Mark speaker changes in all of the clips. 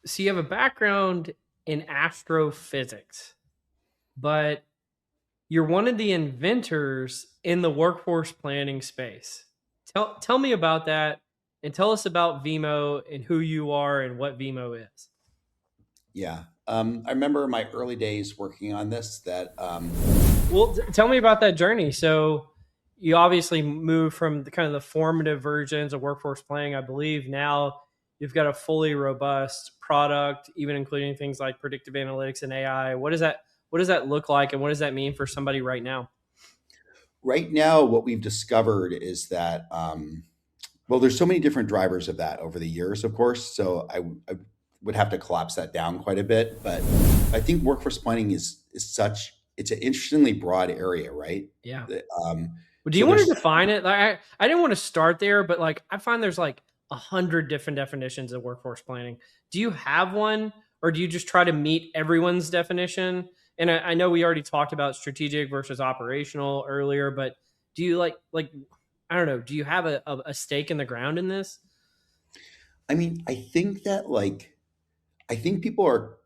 Speaker 1: So you have a background in astrophysics, but you're one of the inventors in the workforce planning space. Tell me about that and tell us about Vemo and who you are and what Vemo is.
Speaker 2: Yeah. I remember my early days working on this that,
Speaker 1: Well, tell me about that journey. So you obviously moved from the kind of the formative versions of workforce planning. I believe now you've got a fully robust product, even including things like predictive analytics and AI. What does that look like and what does that mean for somebody right now?
Speaker 2: right now, what we've discovered is that, well, there's so many different drivers of that over the years, of course. So I would have to collapse that down quite a bit. But I think workforce planning is such, it's an interestingly broad area, right?
Speaker 1: Yeah.
Speaker 2: The-
Speaker 1: Well, do
Speaker 2: so
Speaker 1: you want to
Speaker 2: there's,
Speaker 1: define it? Like, I didn't want to start there, but like I find there's like 100 different definitions of workforce planning. Do you have one, or do you just try to meet everyone's definition? And I know we already talked about strategic versus operational earlier, but do you like I don't know? Do you have a stake in the ground in this?
Speaker 2: I mean, I think that like, I think people are,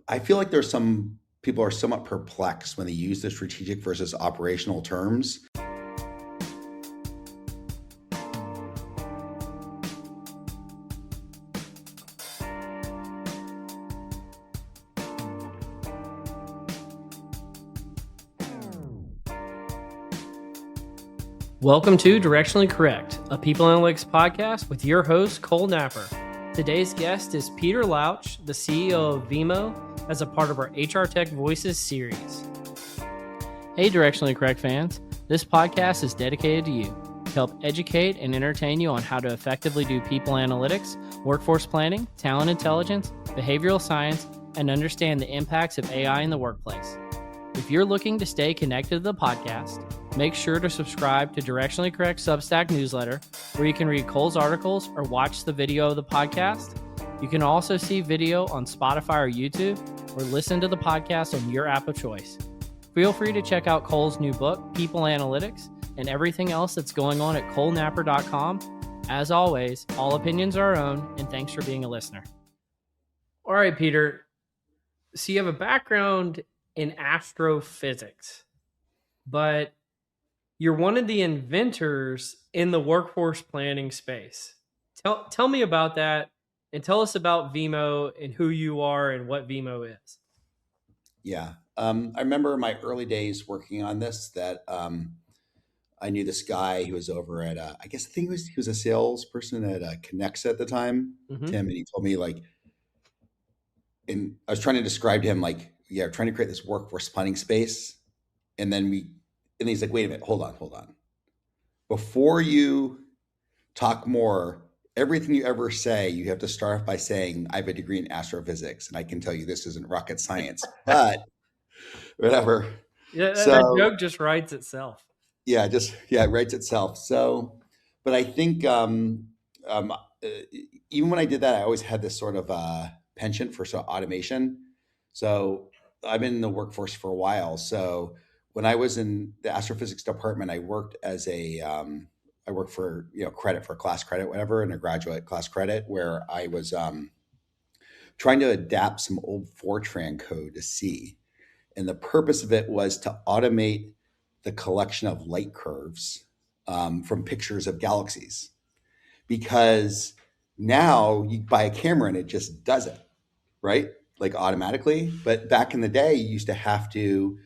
Speaker 2: I feel like there's some people are somewhat perplexed when they use the strategic versus operational terms.
Speaker 1: Welcome to Directionally Correct, a people analytics podcast with your host, Cole Napper. Today's guest is Peter Louch, the CEO of Vemo, as a part of our HR Tech Voices series. Hey, Directionally Correct fans. This podcast is dedicated to you to help educate and entertain you on how to effectively do people analytics, workforce planning, talent intelligence, behavioral science, and understand the impacts of AI in the workplace. If you're looking to stay connected to the podcast, make sure to subscribe to Directionally Correct Substack newsletter, where you can read Cole's articles or watch the video of the podcast. You can also see video on Spotify or YouTube, or listen to the podcast on your app of choice. Feel free to check out Cole's new book, People Analytics, and everything else that's going on at colenapper.com. As always, all opinions are our own, and thanks for being a listener. All right, Peter. So you have a background in astrophysics, but you're one of the inventors in the workforce planning space. Tell me about that and tell us about Vemo and who you are and what Vemo is.
Speaker 2: Yeah. I remember my early days working on this that, I knew this guy who was over at, I guess I think he was a salesperson at Connexa at the time,
Speaker 1: Mm-hmm.
Speaker 2: Tim, and he told me like, and I was trying to describe to him like, yeah, trying to create this workforce planning space, and and he's like, wait a minute, hold on, before you talk more, everything you ever say, you have to start off by saying, I have a degree in astrophysics, and I can tell you this isn't rocket science, but whatever.
Speaker 1: Yeah, that
Speaker 2: So
Speaker 1: joke just writes itself.
Speaker 2: yeah, just yeah, it writes itself. So, but I think even when I did that, I always had this sort of penchant for sort of automation. So I've been in the workforce for a while. So when I was in the astrophysics department, I worked as a I worked for credit for class credit, whatever, and a graduate class credit, where I was trying to adapt some old Fortran code to C. And the purpose of it was to automate the collection of light curves from pictures of galaxies. Because now you buy a camera and it just does it, right? Like automatically. But back in the day, you used to have to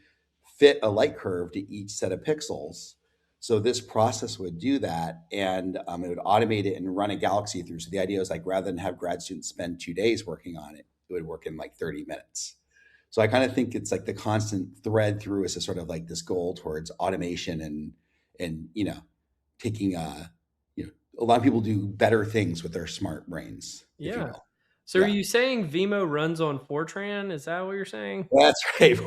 Speaker 2: fit a light curve to each set of pixels. So this process would do that, and it would automate it and run a galaxy through. So the idea was like rather than have grad students spend 2 days working on it, it would work in like 30 minutes. So I kind of think it's like the constant thread through is a sort of like this goal towards automation and taking a lot of people do better things with their smart brains, if you
Speaker 1: Yeah.
Speaker 2: will.
Speaker 1: So are
Speaker 2: Yeah,
Speaker 1: you saying Vemo runs on Fortran? Is that what you're saying?
Speaker 2: that's right.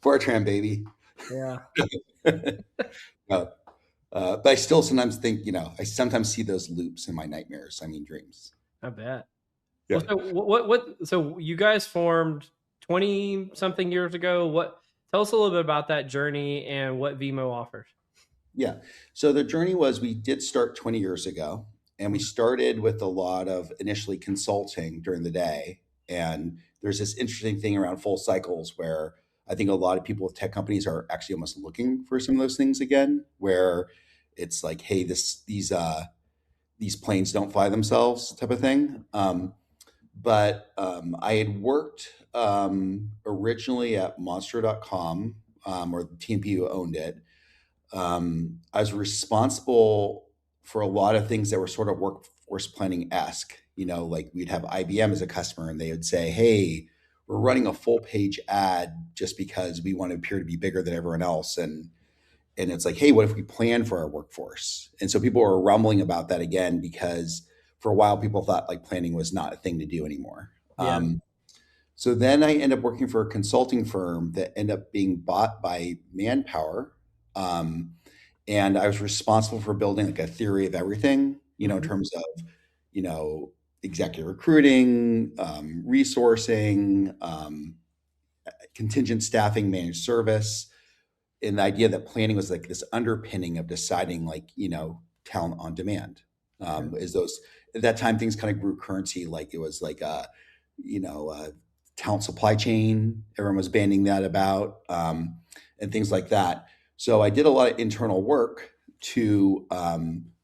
Speaker 2: Fortran, baby.
Speaker 1: Yeah,
Speaker 2: Uh, but I still sometimes think, I sometimes see those loops in my nightmares. I mean, dreams.
Speaker 1: I bet. Well,
Speaker 2: Yeah.
Speaker 1: so so you guys formed 20 something years ago. Tell us a little bit about that journey and what Vemo offers.
Speaker 2: Yeah. So the journey was we did start 20 years ago. And we started with a lot of initially consulting during the day. And there's this interesting thing around full cycles where I think a lot of people with tech companies are actually almost looking for some of those things again, where it's like, hey, these planes don't fly themselves type of thing. But I had worked originally at monster.com, or the TMP who owned it. I was responsible for a lot of things that were sort of workforce planning esque. Like we'd have IBM as a customer, and they would say, "Hey, we're running a full page ad just because we want to appear to be bigger than everyone else." And it's like, "Hey, what if we plan for our workforce?" And so people were rumbling about that again because for a while people thought like planning was not a thing to do anymore.
Speaker 1: Yeah.
Speaker 2: So then I ended up working for a consulting firm that ended up being bought by Manpower. Um, and I was responsible for building like a theory of everything, in
Speaker 1: Mhm.
Speaker 2: terms of, you know, executive recruiting, resourcing, contingent staffing, managed service, and the idea that planning was like this underpinning of deciding like, talent on demand.
Speaker 1: Okay.
Speaker 2: Is those At that time things kind of grew currency, like it was like you know, uh, talent supply chain. Everyone was banding that about, and things like that. So I did a lot of internal work to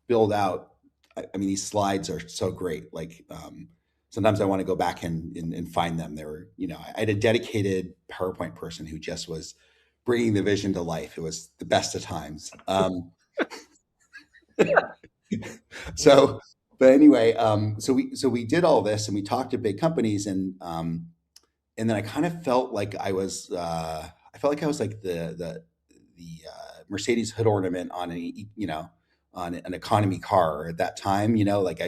Speaker 2: build out. I mean, these slides are so great. Like sometimes I want to go back and find them. They were, I had a dedicated PowerPoint person who just was bringing the vision to life. It was the best of times. So, but anyway, so we did all this and we talked to big companies, and then I kind of felt like I felt like I was like the Mercedes hood ornament on on an economy car at that time. Like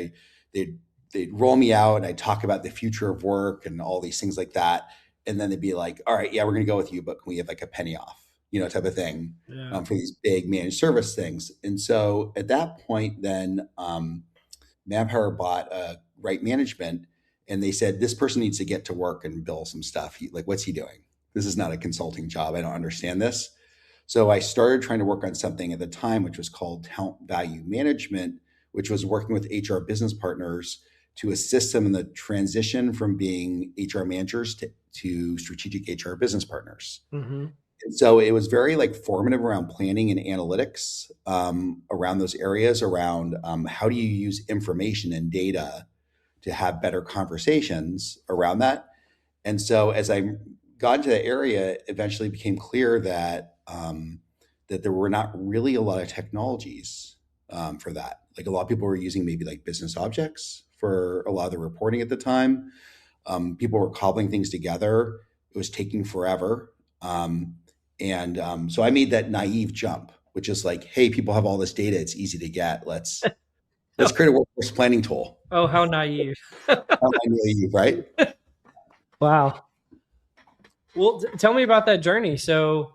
Speaker 2: they'd they'd roll me out and I'd talk about the future of work and all these things like that, and then they'd be like, "All right, yeah, we're gonna go with you, but can we have like a penny off?" Type of thing,
Speaker 1: Yeah.
Speaker 2: for these big managed service things. And so at that point, then Manpower bought Right Management, and they said this person needs to get to work and build some stuff. Like, what's he doing? This is not a consulting job. I don't understand this. So I started trying to work on something at the time, which was called talent value management, which was working with HR business partners to assist them in the transition from being HR managers to strategic HR business partners.
Speaker 1: Hmm.
Speaker 2: And so it was very like formative around planning and analytics, around those areas, around how do you use information and data to have better conversations around that. And so as I got into that area, it eventually became clear that there were not really a lot of technologies for that. Like a lot of people were using maybe like business objects for a lot of the reporting at the time. People were cobbling things together. It was taking forever. And so I made that naive jump, which is like, hey, people have all this data. It's easy to get. Let's create a workforce planning tool.
Speaker 1: Oh, how naive.
Speaker 2: How naive, right?
Speaker 1: Wow. Well, tell me about that journey. So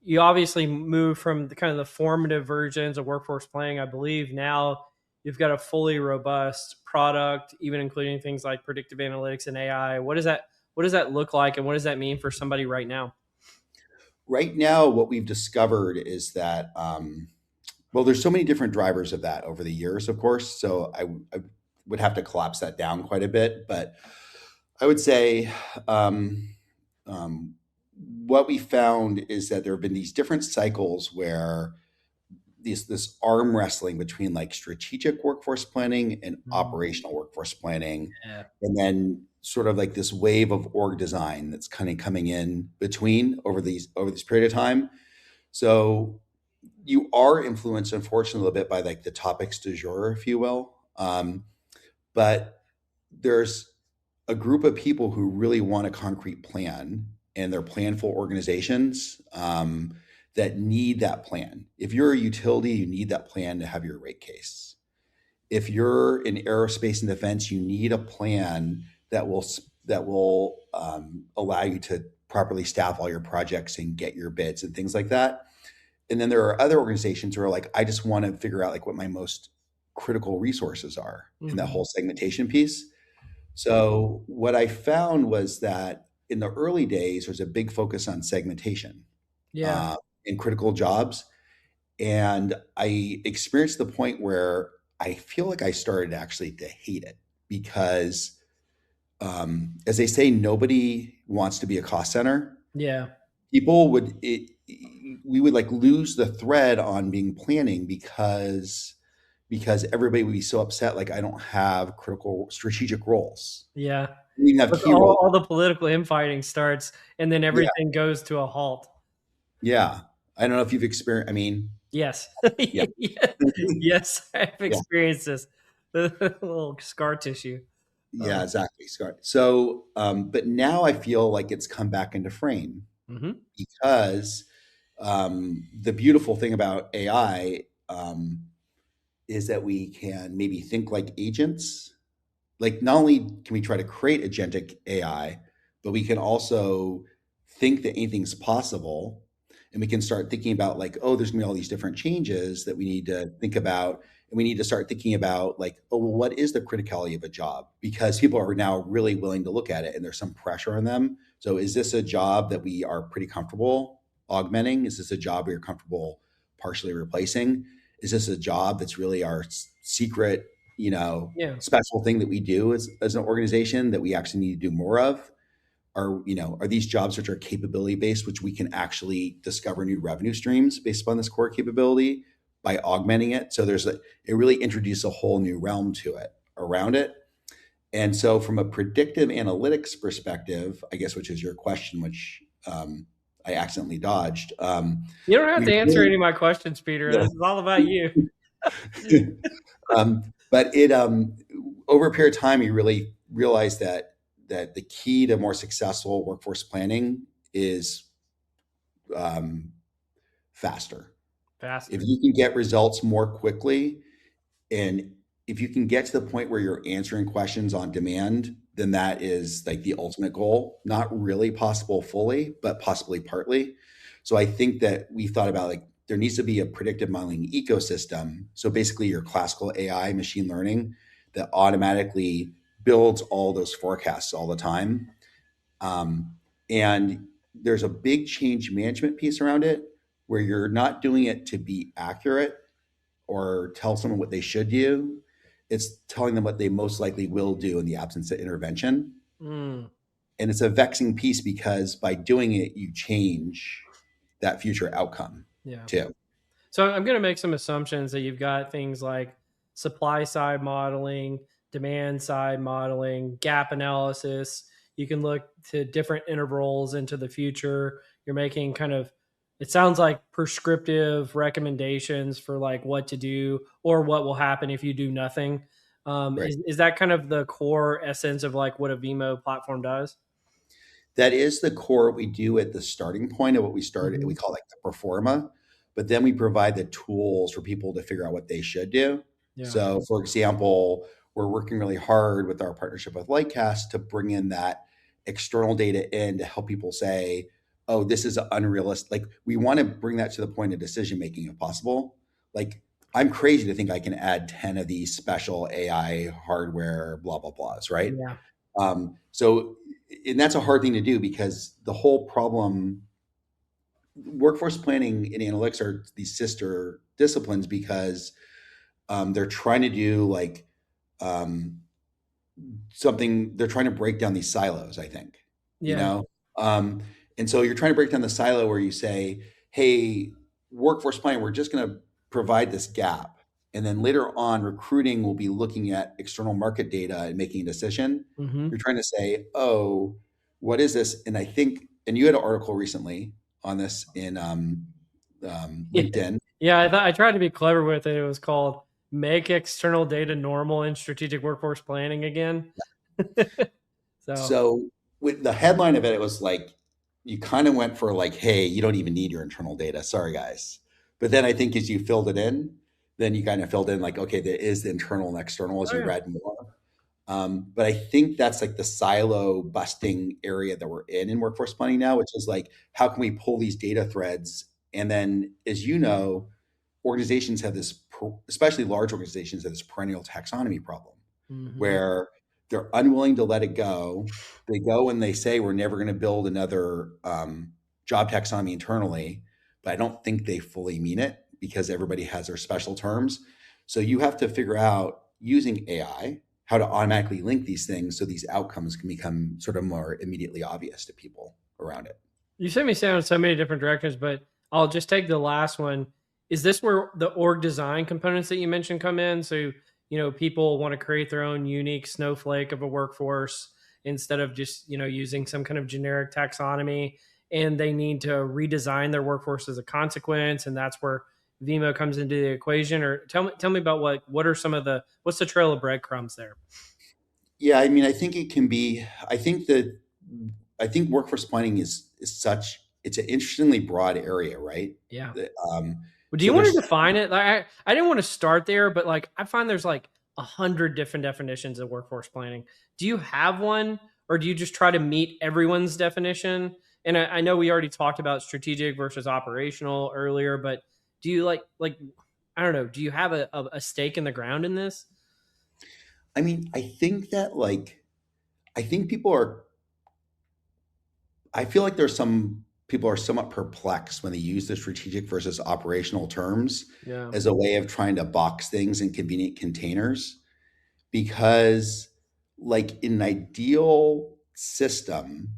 Speaker 1: you obviously moved from the kind of the formative versions of workforce planning. I believe now you've got a fully robust product, even including things like predictive analytics and AI. What does that look like, and what does that mean for somebody right now?
Speaker 2: Right now, what we've discovered is that, well, there's so many different drivers of that over the years, of course. So I would have to collapse that down quite a bit. But I would say um, um, what we found is that there have been these different cycles where this arm wrestling between like strategic workforce planning and
Speaker 1: Mm,
Speaker 2: operational workforce planning,
Speaker 1: yeah.
Speaker 2: and then sort of like this wave of org design that's kind of coming in between over this period of time. So you are influenced, unfortunately, a little bit by like the topics du jour, if you will. But there's a group of people who really want a concrete plan, and they're planful organizations, that need that plan. If you're a utility, you need that plan to have your rate case. If you're in aerospace and defense, you need a plan that will allow you to properly staff all your projects and get your bids and things like that. And then there are other organizations who are like, I just want to figure out like what my most critical resources are in that
Speaker 1: Hmm.
Speaker 2: whole segmentation piece. So what I found was that in the early days, there's a big focus on segmentation
Speaker 1: Yeah.
Speaker 2: uh, in critical jobs, and I experienced the point where I feel like I started actually to hate it because, as they say, nobody wants to be a cost center.
Speaker 1: Yeah.
Speaker 2: People we would like lose the thread on being planning because everybody would be so upset. Like I don't have critical strategic roles.
Speaker 1: Yeah.
Speaker 2: We even have
Speaker 1: Look,
Speaker 2: key roles.
Speaker 1: all the political infighting starts, and then
Speaker 2: Yeah,
Speaker 1: everything goes to a halt.
Speaker 2: yeah. I don't know if you've experienced. I mean,
Speaker 1: Yes.
Speaker 2: yeah,
Speaker 1: Yes, I've
Speaker 2: yeah,
Speaker 1: experienced this. The little scar tissue.
Speaker 2: yeah. Exactly, Scott. So, but now I feel like it's come back into frame
Speaker 1: Mhm.
Speaker 2: because the beautiful thing about AI is that we can maybe think like agents. Like not only can we try to create agentic AI, but we can also think that anything's possible. And we can start thinking about like, oh, there's gonna be all these different changes that we need to think about. And we need to start thinking about like, oh, well, what is the criticality of a job? Because people are now really willing to look at it and there's some pressure on them. So is this a job that we are pretty comfortable augmenting? Is this a job we are comfortable partially replacing? Is this a job that's really our secret,
Speaker 1: Yeah.
Speaker 2: special thing that we do as an organization that we actually need to do more of? Are these jobs which are capability based, which we can actually discover new revenue streams based upon this core capability by augmenting it? So it really introduced a whole new realm to it around it. And so from a predictive analytics perspective, I guess, which is your question, which I accidentally dodged.
Speaker 1: You don't have
Speaker 2: We
Speaker 1: to answer
Speaker 2: really,
Speaker 1: any of my questions, Peter.
Speaker 2: yeah.
Speaker 1: This is all about you.
Speaker 2: But it over a period of time, you really realize that the key to more successful workforce planning is um, faster. If
Speaker 1: Faster.
Speaker 2: you can get results more quickly, and if you can get to the point where you're answering questions on demand, then that is like the ultimate goal. Not really possible fully, but possibly partly. So I think that we thought about like there needs to be a predictive modeling ecosystem. So basically, your classical AI, machine learning, that automatically builds all those forecasts all the time. And there's a big change management piece around it where you're not doing it to be accurate or tell someone what they should do. It's telling them what they most likely will do in the absence of intervention.
Speaker 1: Mm,
Speaker 2: And it's a vexing piece because by doing it, you change that future outcome
Speaker 1: yeah.
Speaker 2: too.
Speaker 1: So I'm going to make some assumptions that you've got things like supply side modeling, demand side modeling, gap analysis. You can look to different intervals into the future. You're making kind of, it sounds like prescriptive recommendations for like what to do or what will happen if you do nothing.
Speaker 2: Right.
Speaker 1: Is that kind of the core essence of like what a Vemo platform does?
Speaker 2: That is the core we do at the starting point of what we started. We
Speaker 1: Hmm.
Speaker 2: call it like the performa, but then we provide the tools for people to figure out what they should do.
Speaker 1: Yeah.
Speaker 2: So, for example, we're working really hard with our partnership with Lightcast to bring in that external data in to help people say, oh, this is unrealistic. Like, we want to bring that to the point of decision making if possible. Like, I'm crazy to think I can add 10 of these special AI hardware, blah, blah, blahs, right?
Speaker 1: Yeah.
Speaker 2: So, and that's a hard thing to do because the whole problem, workforce planning and analytics are these sister disciplines because they're trying to do like um, something, they're trying to break down these silos, I think, you
Speaker 1: Yeah.
Speaker 2: know? Um, and so you're trying to break down the silo where you say, hey, workforce planning, we're just going to provide this gap. And then later on, recruiting will be looking at external market data and making a decision.
Speaker 1: Hmm.
Speaker 2: You're trying to say, oh, what is this? And I think, and you had an article recently on this in LinkedIn.
Speaker 1: Yeah, I thought I tried to be clever with it. It was called "Make External Data Normal in Strategic Workforce Planning" again. So
Speaker 2: So with the headline of it, it was like you kind of went for like, hey, you don't even need your internal data. Sorry, guys. But then I think as you filled it in, then you kind of filled in like, okay, there is the internal and external as
Speaker 1: oh
Speaker 2: you
Speaker 1: yeah.
Speaker 2: read more. But I think that's like the silo busting area that we're in workforce planning now, which is like, how can we pull these data threads? And then, as you know, organizations have this, especially large organizations, have this perennial taxonomy problem
Speaker 1: Hmm.
Speaker 2: where they're unwilling to let it go. They go and they say, we're never going to build another job taxonomy internally, but I don't think they fully mean it because everybody has their special terms. So you have to figure out using AI how to automatically link these things so these outcomes can become sort of more immediately obvious to people around it.
Speaker 1: You sent me down so many different directions, but I'll just take the last one. Is this where the org design components that you mentioned come in? So, people want to create their own unique snowflake of a workforce instead of just, using some kind of generic taxonomy, and they need to redesign their workforce as a consequence. And that's where Vemo comes into the equation. Or tell me about what are some of what's the trail of breadcrumbs there?
Speaker 2: Yeah, I mean, I think it can be. I think workforce planning is such. It's an interestingly broad area, right?
Speaker 1: Yeah.
Speaker 2: That,
Speaker 1: Well, do
Speaker 2: so
Speaker 1: you want to
Speaker 2: there's.
Speaker 1: define it? Like, I didn't want to start there, but like I find there's like 100 different definitions of workforce planning. Do you have one, or do you just try to meet everyone's definition? And I know we already talked about strategic versus operational earlier, but do you like I don't know? Do you have a stake in the ground in this?
Speaker 2: I mean, I think that like I think people are. I feel like there's some people are somewhat perplexed when they use the strategic versus operational terms
Speaker 1: Yeah.
Speaker 2: as a way of trying to box things in convenient containers because like in an ideal system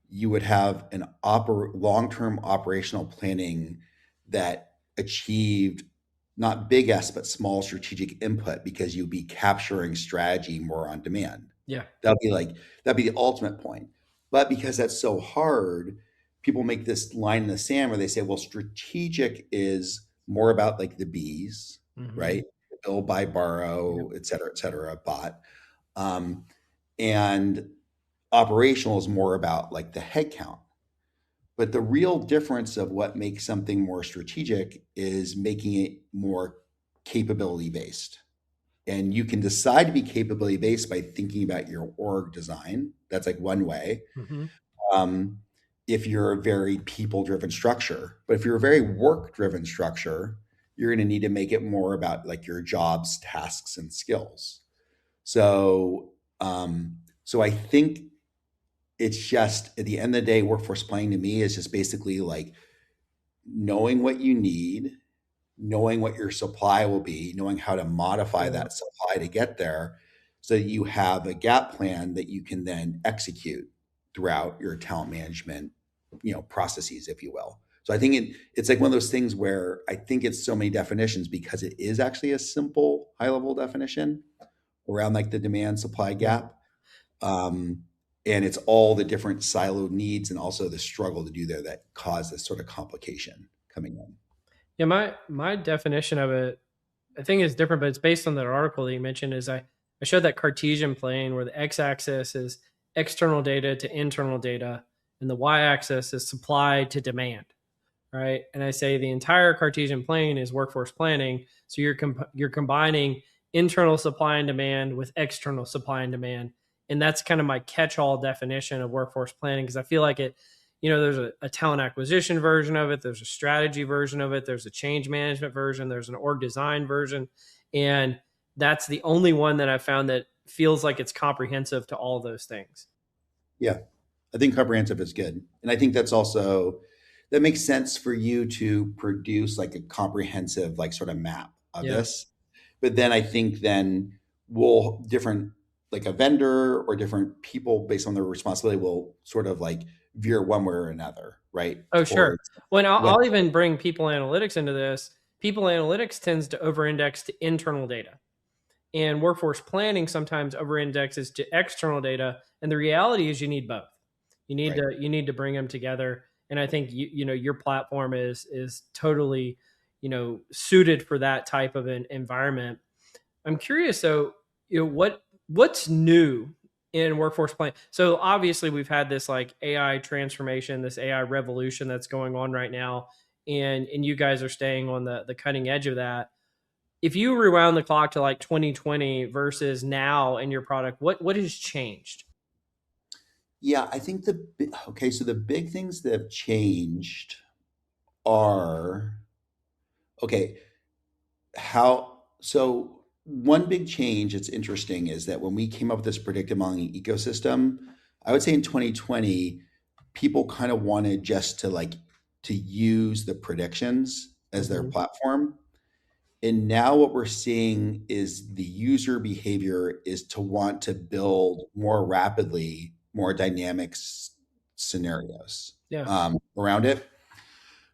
Speaker 2: you would have an long-term operational planning that achieved not big S but small strategic input because you'd be capturing strategy more on demand.
Speaker 1: Yeah.
Speaker 2: That'd be like that'd be the ultimate point. But because that's so hard, people make this line in the sand where they say, well, strategic is more about like the bees,
Speaker 1: Hmm.
Speaker 2: right? Build, buy,
Speaker 1: Yeah.
Speaker 2: borrow, et cetera, bot. Um, and operational is more about like the headcount. But the real difference of what makes something more strategic is making it more capability based. And you can decide to be capability based by thinking about your org design. That's like one way.
Speaker 1: Hmm.
Speaker 2: Um, if you're a very people driven structure, but if you're a very work driven structure, you're going to need to make it more about like your jobs, tasks, and skills. So, so I think it's just at the end of the day, workforce planning to me is just basically like knowing what you need, knowing what your supply will be, knowing how to modify
Speaker 1: Yeah.
Speaker 2: that supply to get there so that you have a gap plan that you can then execute throughout your talent management, processes, if you will. So I think it's like one of those things where I think it's so many definitions because it is actually a simple high level definition around like the demand supply
Speaker 1: Yeah.
Speaker 2: gap. Um, and it's all the different siloed needs and also the struggle to do there that cause this sort of complication coming in.
Speaker 1: Yeah. My definition of it, I think is different, but it's based on that article that you mentioned. Is I showed that Cartesian plane where the x-axis is external data to internal data, and the y-axis is supply to demand, right? And I say the entire Cartesian plane is workforce planning. So you're combining internal supply and demand with external supply and demand, and that's kind of my catch-all definition of workforce planning because I feel like it. There's a talent acquisition version of it. There's a strategy version of it. There's a change management version. There's an org design version, and that's the only one that I found that feels like it's comprehensive to all those things.
Speaker 2: Yeah, I think comprehensive is good. And I think that's also that makes sense for you to produce like a comprehensive like sort of map of
Speaker 1: Yeah.
Speaker 2: this. But then I think then we'll different like a vendor or different people based on their responsibility will sort of like veer one way or another, right?
Speaker 1: Oh, sure.
Speaker 2: Towards
Speaker 1: Well,
Speaker 2: what
Speaker 1: I'll even bring people analytics into this. People analytics tends to over-index to internal data, and workforce planning sometimes over-indexes to external data. And the reality is, you need both.
Speaker 2: right.
Speaker 1: You need to bring them together. And I think your platform is totally suited for that type of an environment. I'm curious though, what's new in workforce planning? So obviously we've had this like AI transformation, this AI revolution that's going on right now, and you guys are staying on the cutting edge of that. If you rewound the clock to like 2020 versus now in your product, what has changed?
Speaker 2: Yeah, I think okay, so the big things that have changed are okay, how so one big change that's interesting is that when we came up with this predictive modeling ecosystem, I would say in 2020, people kind of wanted just to like to use the predictions as their
Speaker 1: Hmm.
Speaker 2: platform. And now what we're seeing is the user behavior is to want to build more rapidly, more dynamic scenarios
Speaker 1: Yeah.
Speaker 2: around it.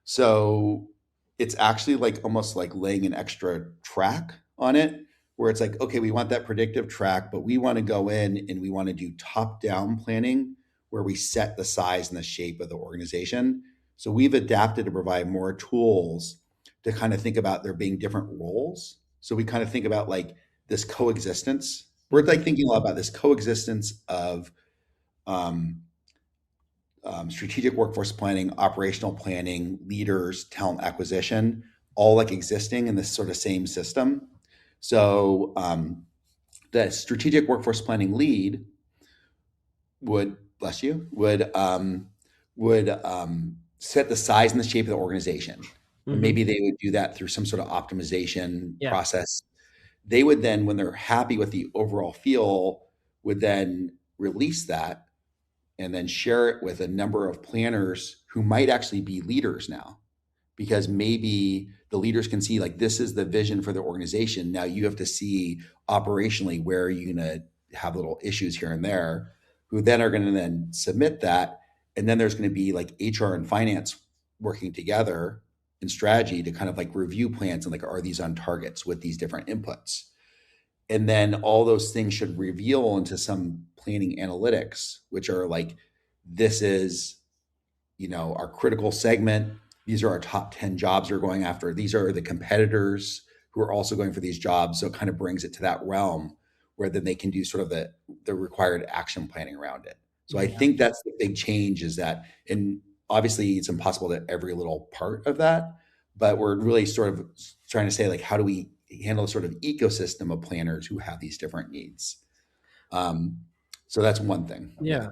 Speaker 2: So it's actually like almost like laying an extra track on it, where it's like, okay, we want that predictive track, but we want to go in and we want to do top down planning where we set the size and the shape of the organization. So we've adapted to provide more tools to kind of think about there being different roles. So we kind of think about like this coexistence. We're
Speaker 1: Mhm.
Speaker 2: like thinking a lot about this coexistence of um, strategic workforce planning, operational planning, leaders, talent acquisition, all like existing in this sort of same system. So the strategic workforce planning lead would, bless you, would set the size and the shape of the organization. And
Speaker 1: Mhm.
Speaker 2: maybe they would do that through some sort of optimization
Speaker 1: Yeah.
Speaker 2: process. They would then, when they're happy with the overall feel, would then release that and then share it with a number of planners who might actually be leaders now, because maybe the leaders can see like this is the vision for the organization. Now you have to see operationally where are you going to have little issues here and there, who then are going to then submit that. And then there's going to be like HR and finance working together in strategy to kind of like review plans and like, are these on targets with these different inputs? And then all those things should reveal into some planning analytics, which are like, this is, our critical segment. These are our top 10 jobs we're going after. These are the competitors who are also going for these jobs. So it kind of brings it to that realm where then they can do sort of the required action planning around it. So I
Speaker 1: Yeah.
Speaker 2: think that's the big change, is that, and obviously it's impossible to every little part of that, but we're really sort of trying to say like, how do we handle a sort of ecosystem of planners who have these different needs? Um, so that's one thing. Yeah.
Speaker 1: Yeah.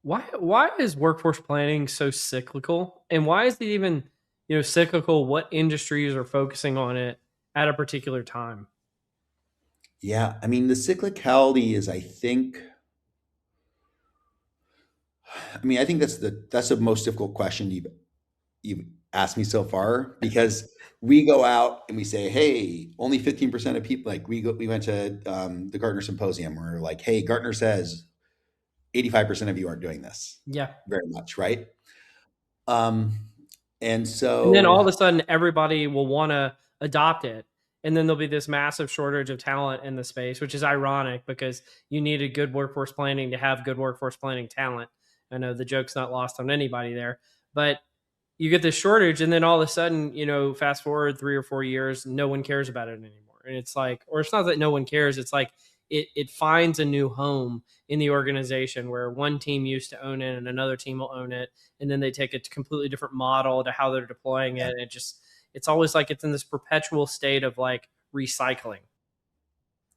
Speaker 1: Why is workforce planning so cyclical? And why is it even, cyclical? What industries are focusing on it at a particular time?
Speaker 2: Yeah. I mean, the cyclicality is, I think that's the most difficult question you've asked me so far, because we go out and we say, hey, only 15% of people, like we went to the Gartner Symposium, where we're like, hey, Gartner says 85% of you aren't doing this
Speaker 1: Yeah.
Speaker 2: very much, right? Um, and
Speaker 1: And then all
Speaker 2: so
Speaker 1: of a sudden everybody will want to adopt it. And then there'll be this massive shortage of talent in the space, which is ironic because you needed good workforce planning to have good workforce planning talent. I know the joke's not lost on anybody there, but you get this shortage, and then all of a sudden, fast forward 3 or 4 years, no one cares about it anymore. And it's like, or it's not that no one cares, it's like it finds a new home in the organization where one team used to own it and another team will own it, and then they take a completely different model to how they're deploying it. And it's always like it's in this perpetual state of like recycling.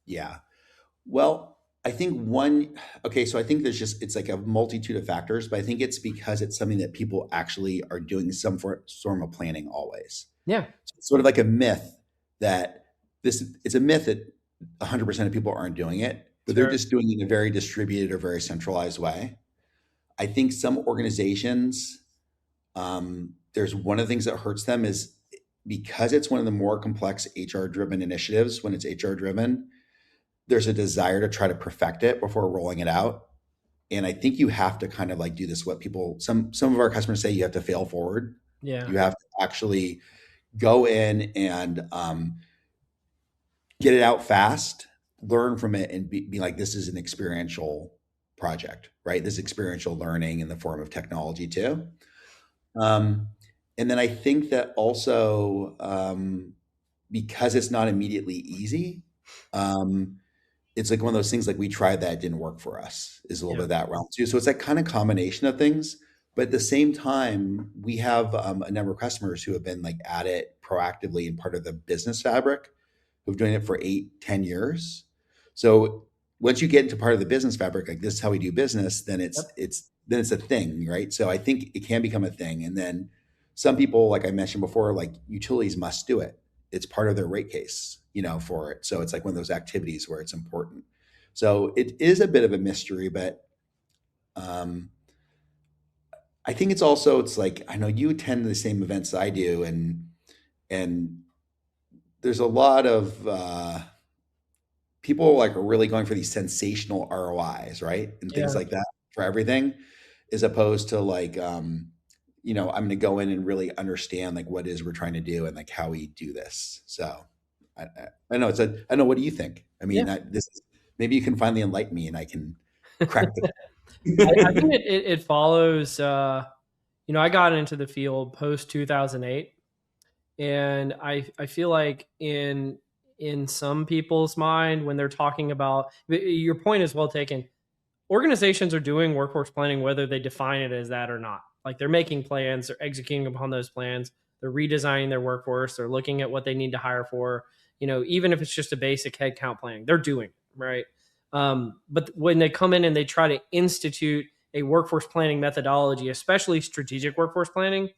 Speaker 2: yeah. Well, I think one, okay, so I think it's like a multitude of factors, but I think it's because it's something that people actually are doing some form of planning always.
Speaker 1: Yeah.
Speaker 2: So it's sort of like a myth that it's a myth that 100% of people aren't doing it, but they're
Speaker 1: Sure.
Speaker 2: just doing it in a very distributed or very centralized way. I think some organizations, there's one of the things that hurts them is because it's one of the more complex HR driven initiatives. When it's HR driven, there's a desire to try to perfect it before rolling it out. And I think you have to kind of like do this, what people, some of our customers say, you have to fail forward.
Speaker 1: Yeah.
Speaker 2: You have to actually go in and get it out fast, learn from it, and be like, this is an experiential project, right? This is experiential learning in the form of technology too. Um, and then I think that also, because it's not immediately easy, um, it's like one of those things, like we tried that, it didn't work for us, is a little
Speaker 1: Yeah.
Speaker 2: bit of that realm too. So it's like kind of combination of things. But at the same time, we have a number of customers who have been like at it proactively and part of the business fabric, who've been doing it for 8, 10 years. So once you get into part of the business fabric, like this is how we do business, then
Speaker 1: Yep.
Speaker 2: it's a thing, right? So I think it can become a thing. And then some people, like I mentioned before, like utilities must do it. It's part of their rate case, for it. So it's like one of those activities where it's important. So it is a bit of a mystery, but um, I think it's like, I know you attend the same events I do, and there's a lot of people like are really going for these sensational ROIs, right? And things
Speaker 1: Yeah.
Speaker 2: like that for everything, as opposed to like, I'm going to go in and really understand like what it is we're trying to do and like how we do this. So I know I know. What do you think? I
Speaker 1: Yeah.
Speaker 2: mean, maybe you can finally enlighten me and I can crack the.
Speaker 1: I think it follows. I got into the field post 2008, and I feel like in some people's mind when they're talking about your point is well taken. Organizations are doing workforce planning whether they define it as that or not. Like they're making plans, they're executing upon those plans, they're redesigning their workforce, they're looking at what they need to hire for. Even if it's just a basic headcount planning, they're doing it, right. But when they come in and they try to institute a workforce planning methodology, especially strategic workforce planning,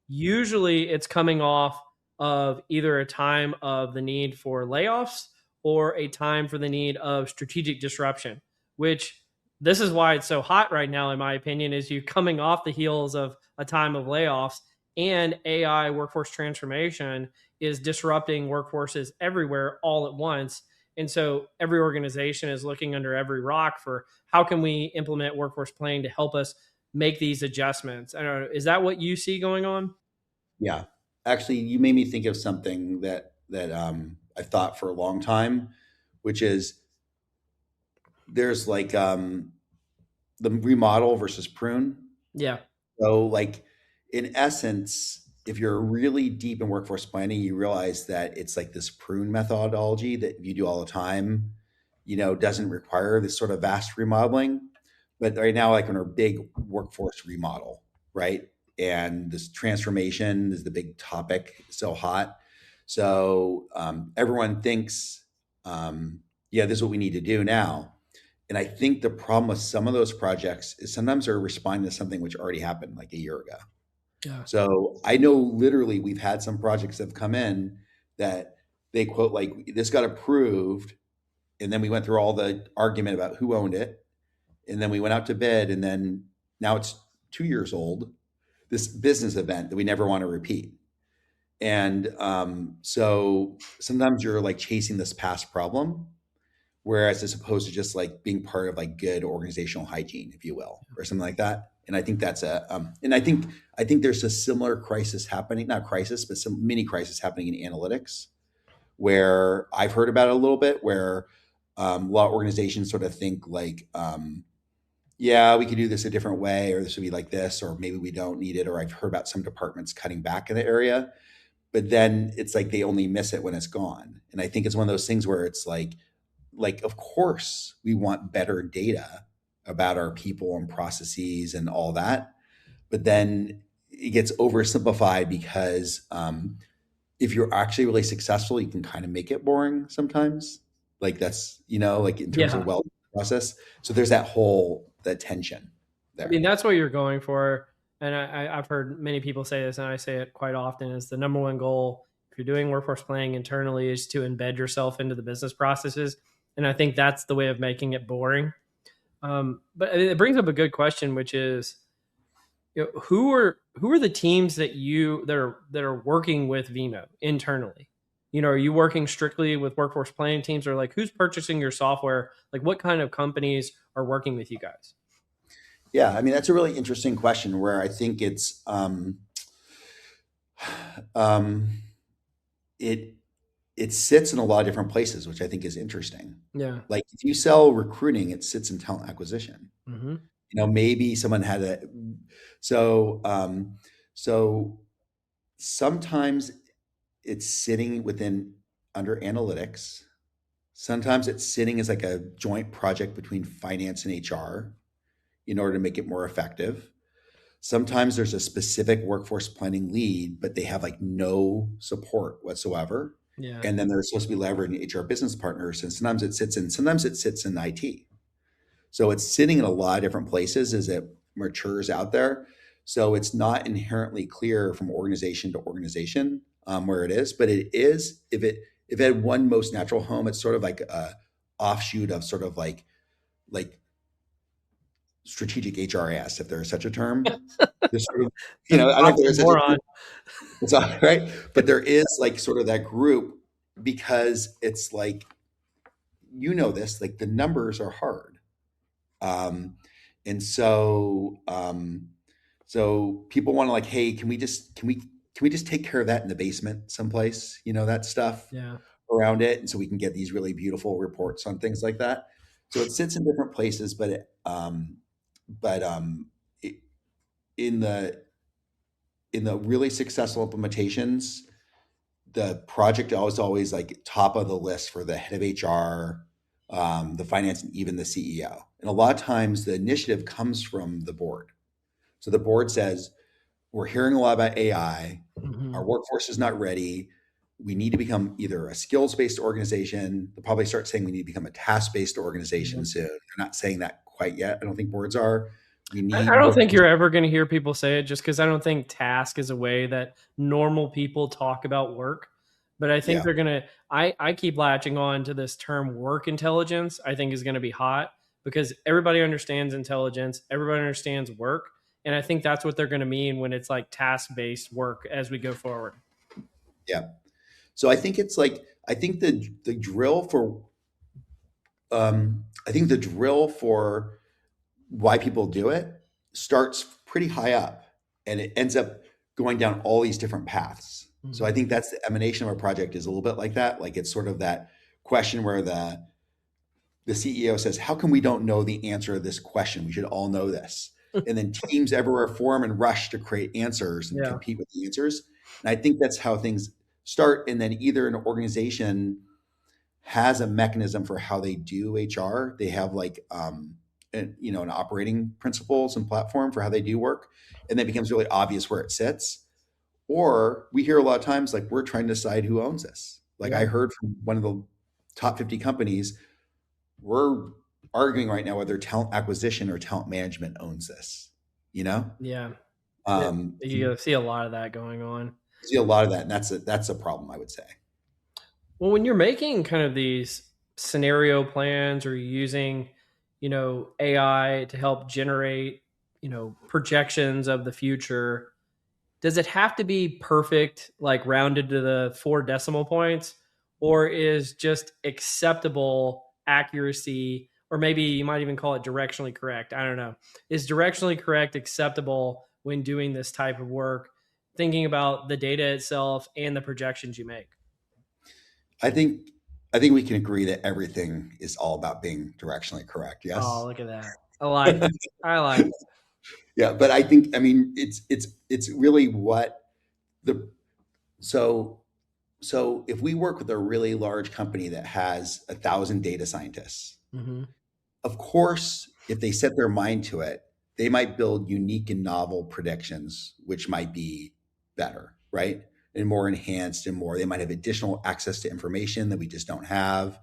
Speaker 1: usually it's coming off of either a time of the need for layoffs or a time for the need of strategic disruption, which this is why it's so hot right now, in my opinion, is you coming off the heels of a time of layoffs, and AI workforce transformation is disrupting workforces everywhere all at once. And so every organization is looking under every rock for how can we implement workforce planning to help us make these adjustments. I don't know, is that what you see going on?
Speaker 2: Yeah, actually, you made me think of something that I thought for a long time, which is there's like the remodel versus prune.
Speaker 1: Yeah.
Speaker 2: So, like, in essence, if you're really deep in workforce planning, you realize that it's like this prune methodology that you do all the time, doesn't require this sort of vast remodeling. But right now, like in our big workforce remodel, right? And this transformation is the big topic, so hot. So everyone thinks, yeah, this is what we need to do now. And I think the problem with some of those projects is sometimes they're responding to something which already happened like a year ago.
Speaker 1: Yeah.
Speaker 2: So I know literally we've had some projects that have come in that they quote like this got approved, and then we went through all the argument about who owned it, and then we went out to bid, and then now it's 2 years old. This business event that we never want to repeat, and so sometimes you're like chasing this past problem, whereas as opposed to just like being part of like good organizational hygiene, if you will, or something like that. And I think that's and I think there's a similar crisis happening, not crisis, but some mini crisis happening in analytics, where I've heard about it a little bit, where a lot of organizations sort of think like, yeah, we could do this a different way, or this would be like this, or maybe we don't need it. Or I've heard about some departments cutting back in the area, but then it's like they only miss it when it's gone. And I think it's one of those things where it's like of course we want better data about our people and processes and all that, but then it gets oversimplified because if you're actually really successful you can kind of make it boring sometimes, like that's like in terms of
Speaker 1: Yeah.
Speaker 2: well process. So there's that tension
Speaker 1: I mean,
Speaker 2: there.
Speaker 1: that's what you're going for. And I've heard many people say this, and I say it quite often, is the number one goal if you're doing workforce planning internally is to embed yourself into the business processes. And I think that's the way of making it boring. But it brings up a good question, which is, who are the teams that are working with Vemo internally? Are you working strictly with workforce planning teams, or like who's purchasing your software? Like what kind of companies are working with you guys?
Speaker 2: Yeah, I mean that's a really interesting question where I think um, it it sits in a lot of different places, which I think is interesting.
Speaker 1: Yeah.
Speaker 2: Like if you sell recruiting, it sits in talent acquisition.
Speaker 1: Hmm.
Speaker 2: Maybe someone had a so so sometimes it's sitting within under analytics. Sometimes it's sitting as like a joint project between finance and HR in order to make it more effective. Sometimes there's a specific workforce planning lead, but they have like no support whatsoever.
Speaker 1: Yeah.
Speaker 2: And then they're supposed to be leveraging HR business partners. And sometimes it sits in IT. So it's sitting in a lot of different places as it matures out there. So it's not inherently clear from organization to organization where it is, but it is if it had one most natural home, it's sort of like a offshoot of sort of like strategic HRIS, if there is such a term. There's sort of, I don't know if there is such a
Speaker 1: Oxymoron.
Speaker 2: it's all right, but there is like sort of that group because it's like, this, like the numbers are hard. Um, and so people want to like, hey, can we just take care of that in the basement someplace? That stuff
Speaker 1: Yeah.
Speaker 2: around it, and so we can get these really beautiful reports on things like that. So it sits in different places, but in the really successful implementations, the project was always like top of the list for the head of HR, the finance, and even the CEO. And a lot of times the initiative comes from the board. So the board says, we're hearing a lot about AI.
Speaker 1: Hmm.
Speaker 2: Our workforce is not ready. We need to become either a skills-based organization. They'll probably start saying we need to become a task-based organization soon. They're not saying that quite yet. I don't think boards are. We
Speaker 1: I
Speaker 2: need
Speaker 1: don't think
Speaker 2: workforce.
Speaker 1: you're ever going to hear people say it just because I don't think task is a way that normal people talk about work. But I think
Speaker 2: Yeah,
Speaker 1: they're going to, I keep latching on to this term work intelligence, I think is going to be hot because everybody understands intelligence, everybody understands work. And I think that's what they're going to mean when it's like task based work as we go forward.
Speaker 2: yeah. So I think it's like the drill for I think the drill for why people do it starts pretty high up, and it ends up going down all these different paths. So I
Speaker 1: Hmm.
Speaker 2: think that's the emanation of our project is a little bit like that. Like it's sort of that question where the CEO says, "How come we don't know the answer to this question? We should all know this." And then teams everywhere form and rush to create answers and
Speaker 1: Yeah.
Speaker 2: compete with the answers. And I think that's how things start. And then either an organization has a mechanism for how they do HR. They have like an operating principles and platform for how they do work, and then it becomes really obvious where it sits. Or we hear a lot of times like we're trying to decide who owns this. Like I
Speaker 1: Yeah.
Speaker 2: heard from one of the top 50 companies, we're arguing right now whether talent acquisition or talent management owns this. You know,
Speaker 1: Yeah.
Speaker 2: you
Speaker 1: You see a lot of that going on.
Speaker 2: see a lot of that, and that's a problem, I would say.
Speaker 1: Well, when you're making kind of these scenario plans or you're using, AI to help generate, projections of the future, does it have to be perfect, like rounded to the 4 decimal points, or is just acceptable accuracy, or maybe you might even call it directionally correct? I don't know. Is directionally correct acceptable when doing this type of work, thinking about the data itself and the projections you make?
Speaker 2: I think I think we can agree that everything is all about being directionally correct.
Speaker 1: Oh,
Speaker 2: Yes.
Speaker 1: look at that. I like it. I like it.
Speaker 2: Yeah, but I mean it's really what the so so if we work with a really large company that has 1,000 data scientists,
Speaker 1: Hmm.
Speaker 2: of course, if they set their mind to it, they might build unique and novel predictions, which might be better, right? And more enhanced and more. They might have additional access to information that we just don't have.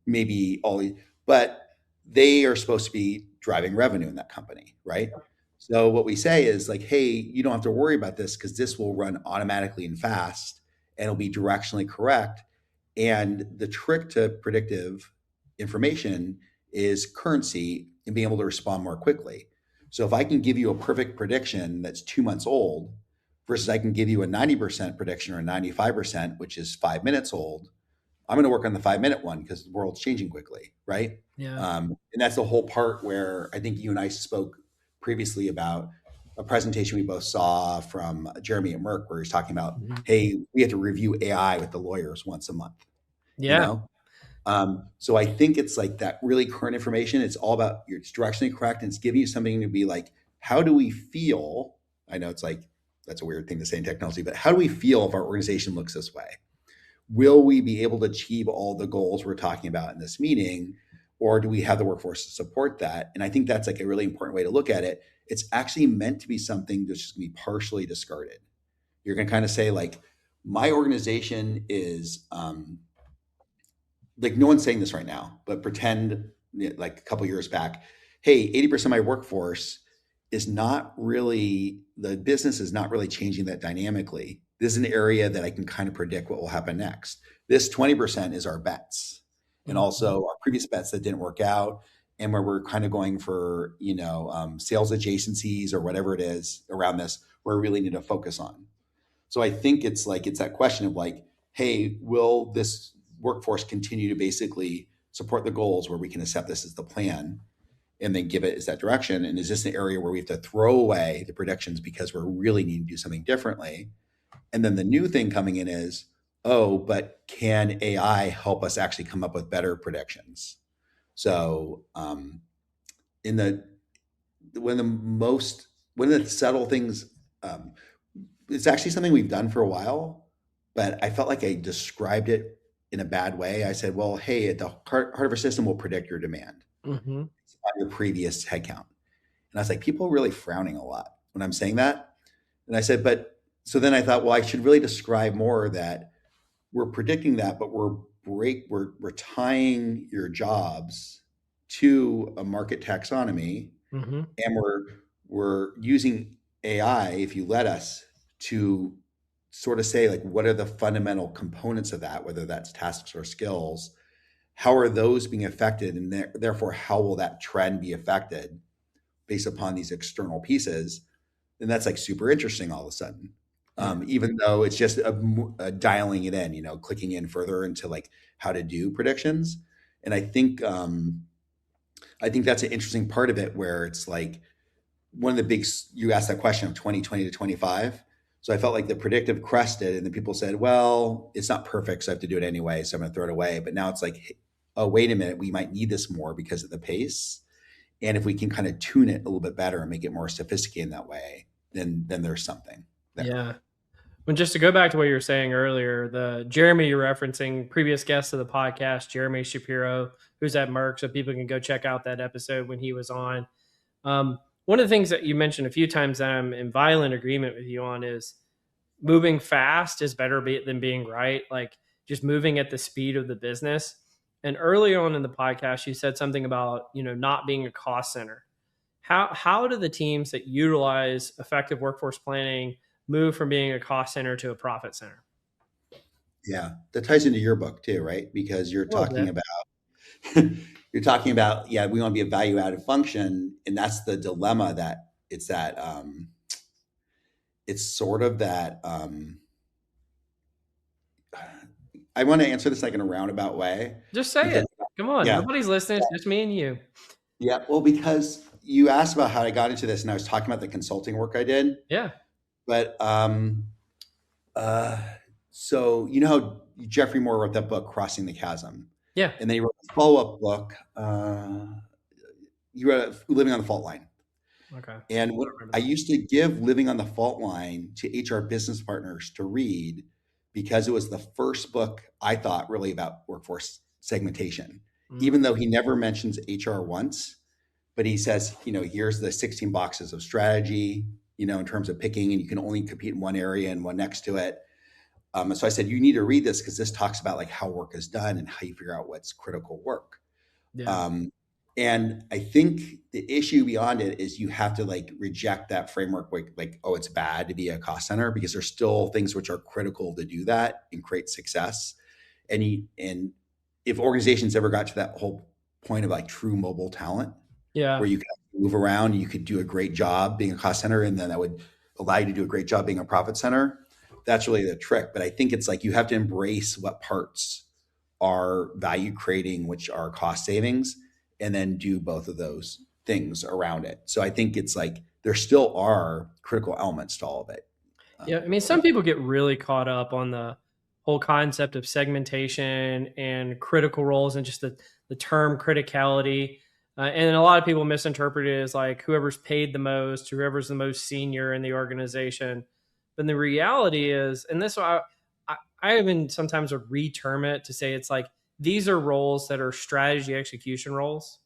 Speaker 2: Maybe all, but they are supposed to be driving revenue in that company, right? So what we say is like, hey, you don't have to worry about this because this will run automatically and fast, and it'll be directionally correct. And the trick to predictive information is currency and being able to respond more quickly. So if I can give you a perfect prediction that's 2 months old versus I can give you a 90% prediction or a 95%, which is 5 minutes old, I'm going to work on the 5 minute one because the world's changing quickly, right?
Speaker 1: Yeah.
Speaker 2: And that's the whole part where I think you and I spoke previously about a presentation we both saw from Jeremy at Merck, where he's talking about,
Speaker 1: Mhm.
Speaker 2: hey, we have to review AI with the lawyers once a month, you
Speaker 1: Yeah.
Speaker 2: know? So I think it's like that really current information. It's all about it's directionally correct, and it's giving you something to be like, how do we feel? I know it's like that's a weird thing to say in technology, but how do we feel if our organization looks this way? Will we be able to achieve all the goals we're talking about in this meeting, or do we have the workforce to support that? And I think that's like a really important way to look at it. It's actually meant to be something that's just going to be partially discarded. You're going to kind of say like, my organization is like, no one's saying this right now, but pretend like a couple years back, hey, 80% of my workforce is not really, the business is not really changing that dynamically. This is an area that I can kind of predict what will happen next. This 20% is our bets, and
Speaker 1: Mhm.
Speaker 2: also our previous bets that didn't work out, and where we're kind of going for sales adjacencies or whatever it is around this where we really need to focus on. So I think it's like it's that question of like, hey, will this workforce continue to basically support the goals where we can accept this as the plan and then give it as that direction? And is this an area where we have to throw away the predictions because we're really needing to do something differently? And then the new thing coming in is, oh, but can AI help us actually come up with better predictions? So in the one of the subtle things, um, it's actually something we've done for a while, but I felt like I described it in a bad way. I said, well, hey, at the heart of our system will predict your demand
Speaker 1: Mm-hmm.
Speaker 2: on your previous headcount. And I was like, people are really frowning a lot when I'm saying that. And I said, but so then I thought, well, I should really describe more that we're predicting that, but we're tying your jobs to a market taxonomy,
Speaker 1: Mm-hmm.
Speaker 2: and we're using AI, if you let us, to sort of say like what are the fundamental components of that, whether that's tasks or skills, how are those being affected, and therefore how will that trend be affected based upon these external pieces. And that's like super interesting all of a sudden.
Speaker 1: Yeah.
Speaker 2: Even though it's just a dialing it in, clicking in further into like how to do predictions. And I think that's an interesting part of it where it's like one of the big, you asked that question of 2020 to 25. So I felt like the predictive crested and then people said, well, it's not perfect. So I have to do it anyway. So I'm going to throw it away. But now it's like, oh, wait a minute, we might need this more because of the pace. And if we can kind of tune it a little bit better and make it more sophisticated in that way, then there's something there.
Speaker 1: Yeah. Well, just to go back to what you were saying earlier, the Jeremy you're referencing, previous guest of the podcast, Jeremy Shapiro, who's at Merck, so people can go check out that episode when he was on. One of the things that you mentioned a few times that I'm in violent agreement with you on is moving fast is better than being right. Like just moving at the speed of the business. And early on in the podcast, you said something about, not being a cost center. How do the teams that utilize effective workforce planning move from being a cost center to a profit center?
Speaker 2: Yeah, that ties into your book too, right? Because you're
Speaker 1: A little
Speaker 2: talking
Speaker 1: bit.
Speaker 2: about yeah, we want to be a value added function, and that's the dilemma that it's sort of that I want to answer this like in a roundabout way
Speaker 1: Just say
Speaker 2: because
Speaker 1: it. Come on.
Speaker 2: yeah,
Speaker 1: Nobody's listening. It's just me and you.
Speaker 2: yeah, well, because you asked about how I got into this, and I was talking about the consulting work I did,
Speaker 1: Yeah.
Speaker 2: but uh, so you know how Jeffrey Moore wrote that book, Crossing the Chasm,
Speaker 1: Yeah.
Speaker 2: and then he wrote a follow up book. He wrote Living on the Fault Line.
Speaker 1: Okay.
Speaker 2: And
Speaker 1: I
Speaker 2: what
Speaker 1: don't remember
Speaker 2: I
Speaker 1: that.
Speaker 2: used to give Living on the Fault Line to HR business partners to read because it was the first book I thought really about workforce segmentation.
Speaker 1: Mm.
Speaker 2: Even though he never mentions HR once, but he says, here's the 16 boxes of strategy, in terms of picking, and you can only compete in one area and one next to it. So I said, you need to read this because this talks about like how work is done and how you figure out what's critical work.
Speaker 1: Yeah.
Speaker 2: And I think the issue beyond it is you have to like reject that framework like, oh, it's bad to be a cost center because there's still things which are critical to do that and create success. And if organizations ever got to that whole point of like true mobile talent,
Speaker 1: Yeah.
Speaker 2: where you could move around, you could do a great job being a cost center, and then that would allow you to do a great job being a profit center. That's really the trick. But I think it's like you have to embrace what parts are value creating, which are cost savings, and then do both of those things around it. So I think it's like there still are critical elements to all of it.
Speaker 1: Yeah. I mean, some people get really caught up on the whole concept of segmentation and critical roles and just the term criticality. And a lot of people misinterpret it as like whoever's paid the most, whoever's the most senior in the organization. But the reality is, and this I even sometimes would reterm it to say it's like these are roles that are strategy execution roles,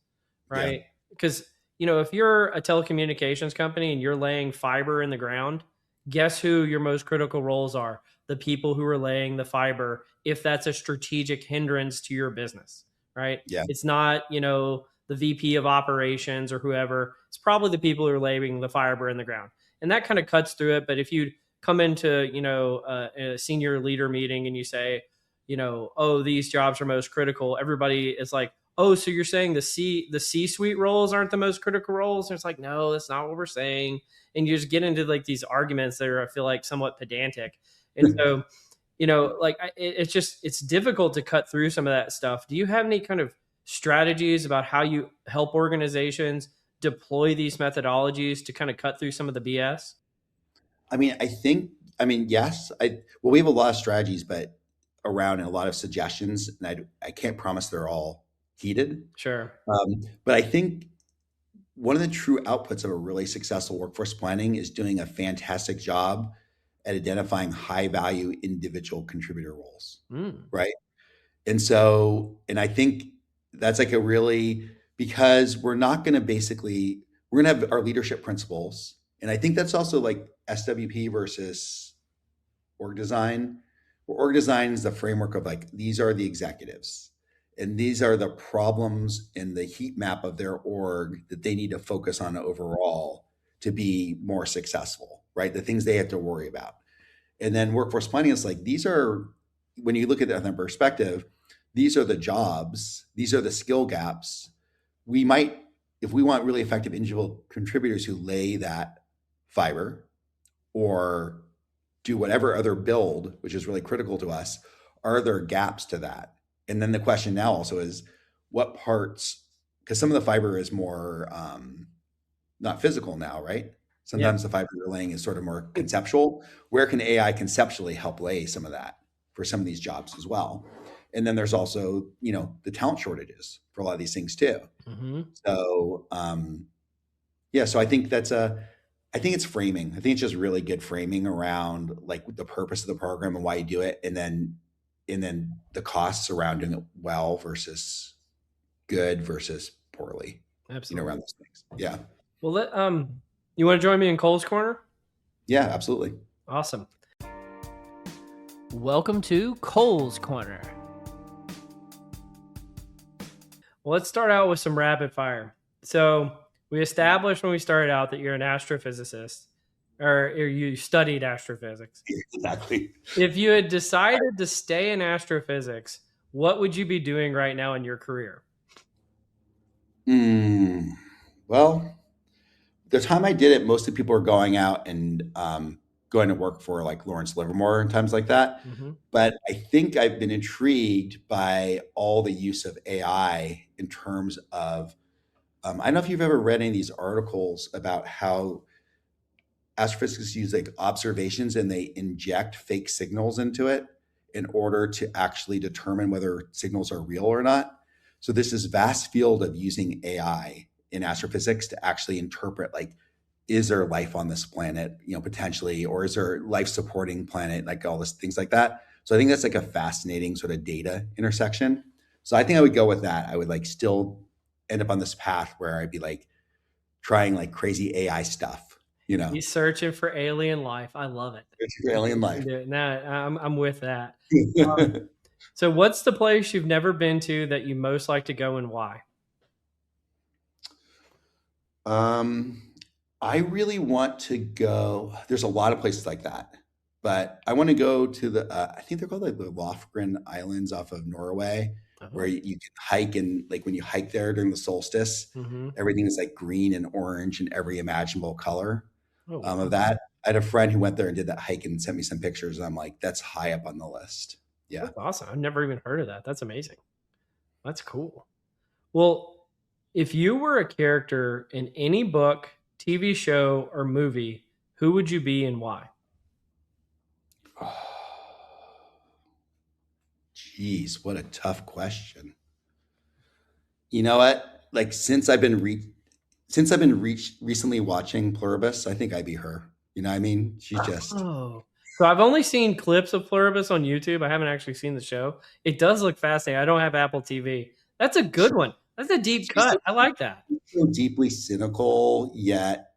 Speaker 2: Yeah.
Speaker 1: right? Because if you're a telecommunications company and you're laying fiber in the ground, guess who your most critical roles are? The people who are laying the fiber, if that's a strategic hindrance to your business, right?
Speaker 2: Yeah.
Speaker 1: It's not, the VP of operations or whoever. It's probably the people who are laying the fiber in the ground. And that kind of cuts through it. But if you come into, a senior leader meeting and you say, oh, these jobs are most critical, everybody is like, oh, so you're saying the C-suite roles aren't the most critical roles? And it's like, no, that's not what we're saying. And you just get into like these arguments that are, I feel like, somewhat pedantic. And so it's difficult to cut through some of that stuff. Do you have any kind of strategies about how you help organizations deploy these methodologies to kind of cut through some of the BS?
Speaker 2: Yes. We have a lot of strategies, but around and a lot of suggestions, and I can't promise they're all heeded.
Speaker 1: Sure.
Speaker 2: But I think one of the true outputs of a really successful workforce planning is doing a fantastic job at identifying high value individual contributor roles, right? And I think that's like because we're going to have our leadership principles. And I think that's also like SWP versus org design, where org design is the framework of like, these are the executives and these are the problems in the heat map of their org that they need to focus on overall to be more successful, right? The things they have to worry about. And then workforce planning is like, when you look at that from perspective, these are the jobs, these are the skill gaps. If we want really effective individual contributors who lay that fiber or do whatever other build, which is really critical to us, are there gaps to that? And then the question now also is what parts, because some of the fiber is more not physical now, right? Sometimes the fiber you're laying is sort of more conceptual. Where can AI conceptually help lay some of that for some of these jobs as well? And then there's also, the talent shortages for a lot of these things too. Mm-hmm. So, so I think I think it's framing. I think it's just really good framing around like the purpose of the program and why you do it. And then the costs around doing it well versus good versus poorly.
Speaker 1: Absolutely.
Speaker 2: Around those things. Yeah.
Speaker 1: Well, you want to join me in Cole's Corner?
Speaker 2: Yeah, absolutely.
Speaker 1: Awesome. Welcome to Cole's Corner. Well, let's start out with some rapid fire. So we established when we started out that you're an astrophysicist, or you studied astrophysics.
Speaker 2: Exactly.
Speaker 1: If you had decided to stay in astrophysics, what would you be doing right now in your career?
Speaker 2: Well, the time I did it, most of the people were going out and going to work for like Lawrence Livermore and times like that. Mm-hmm. But I think I've been intrigued by all the use of AI in terms of, I don't know if you've ever read any of these articles about how astrophysicists use like observations and they inject fake signals into it in order to actually determine whether signals are real or not. So there's this vast field of using AI in astrophysics to actually interpret, like, is there life on this planet, potentially, or is there life supporting planet, like all this things like that. So I think that's like a fascinating sort of data intersection. So I think I would go with that. I would like still end up on this path where I'd be like trying like crazy AI stuff,
Speaker 1: He's searching for alien life. I love it.
Speaker 2: Searching for alien life.
Speaker 1: No, I'm with that. So what's the place you've never been to that you most like to go and why?
Speaker 2: I really want to go. There's a lot of places like that, but I want to go to I think they're called like the Lofgren Islands off of Norway, where you can hike, and like when you hike there during the solstice, everything is like green and orange and every imaginable color of that. I had a friend who went there and did that hike and sent me some pictures, and I'm like, that's high up on the list. Yeah.
Speaker 1: That's awesome. I've never even heard of that. That's amazing. That's cool. Well, if you were a character in any book, TV show, or movie, who would you be and why?
Speaker 2: Geez, what a tough question. You know what? Like since I've been recently watching Pluribus, I think I'd be her. You know what I mean? She's just.
Speaker 1: Oh. So I've only seen clips of Pluribus on YouTube. I haven't actually seen the show. It does look fascinating. I don't have Apple TV. That's a good one. That's a deep cut. I like that.
Speaker 2: So deeply cynical yet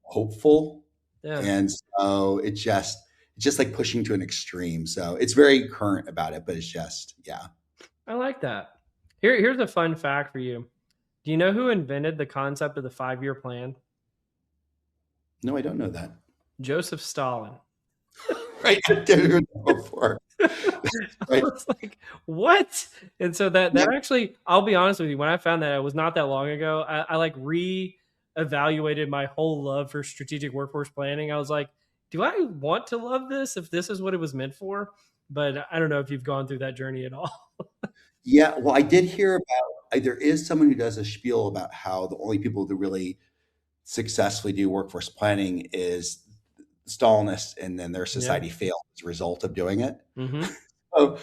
Speaker 2: hopeful. Yeah. And so it's just like pushing to an extreme. So it's very current about it, but it's just, yeah.
Speaker 1: I like that. Here's a fun fact for you. Do you know who invented the concept of the 5-year plan?
Speaker 2: No, I don't know that.
Speaker 1: Joseph Stalin.
Speaker 2: Right. I didn't hear that before.
Speaker 1: Right. I was like, what? And so that actually, I'll be honest with you, when I found that, it was not that long ago. I like re-evaluated my whole love for strategic workforce planning. I was like, do I want to love this if this is what it was meant for? but I don't know if you've gone through that journey at all.
Speaker 2: Yeah, well, I did hear about there is someone who does a spiel about how the only people that really successfully do workforce planning is Stalinists, and then their
Speaker 1: Yeah.
Speaker 2: society failed as a result of doing it.
Speaker 1: Mm-hmm.
Speaker 2: So,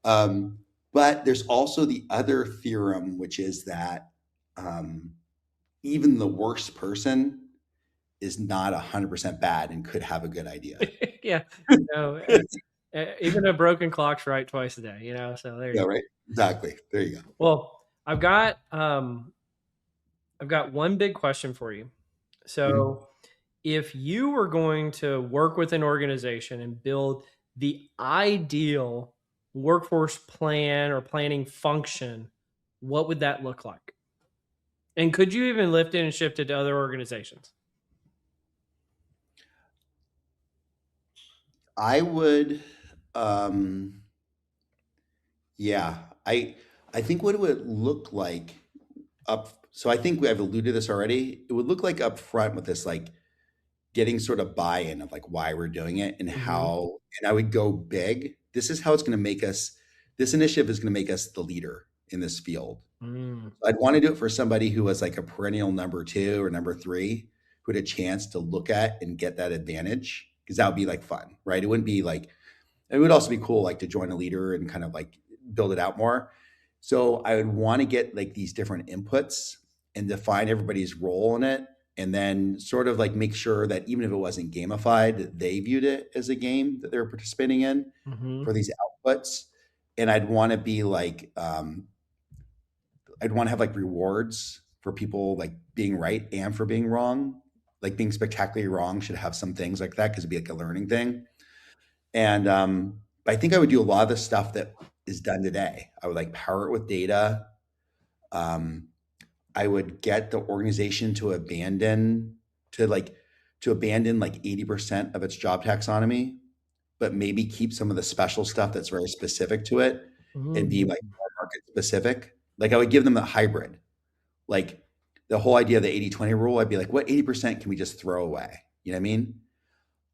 Speaker 2: um, but there's also the other theorem, which is that um, even the worst person is not 100% bad and could have a good idea.
Speaker 1: Yeah. No, even a broken clock's right twice a day, so there you
Speaker 2: Yeah,
Speaker 1: go.
Speaker 2: right. Exactly. There you go.
Speaker 1: Well, I've got one big question for you.
Speaker 2: Mhm.
Speaker 1: So, if you were going to work with an organization and build the ideal workforce plan or planning function, what would that look like? And could you even lift it and shift it to other organizations?
Speaker 2: I would, um, yeah, I think what it would look like up. So I think I've alluded to this already. It would look like up front with this, like getting sort of buy-in of like why we're doing it and
Speaker 1: Mm-hmm.
Speaker 2: how. And I would go big. This is how it's going to make us. This initiative is going to make us the leader in this field.
Speaker 1: Mm.
Speaker 2: I'd want to do it for somebody who was like a perennial number two or number three, who had a chance to look at and get that advantage, because that would be like fun, right? It wouldn't be like, it would also be cool, like to join a leader and kind of like build it out more. So I would want to get like these different inputs and define everybody's role in it. And then sort of like make sure that even if it wasn't gamified, that they viewed it as a game that they were participating in
Speaker 1: Mm-hmm.
Speaker 2: for these outputs. And I'd want to be like, I'd want to have like rewards for people like being right and for being wrong. Like being spectacularly wrong should have some things like that because it'd be like a learning thing. And I think I would do a lot of the stuff that is done today. I would like power it with data. Um, I would get the organization to abandon like 80% of its job taxonomy, but maybe keep some of the special stuff that's very specific to it and be like
Speaker 1: Mm-hmm.
Speaker 2: more market specific. Like I would give them a hybrid. Like the whole idea of the 80-20 rule, I'd be like, what 80% can we just throw away? You know what I mean?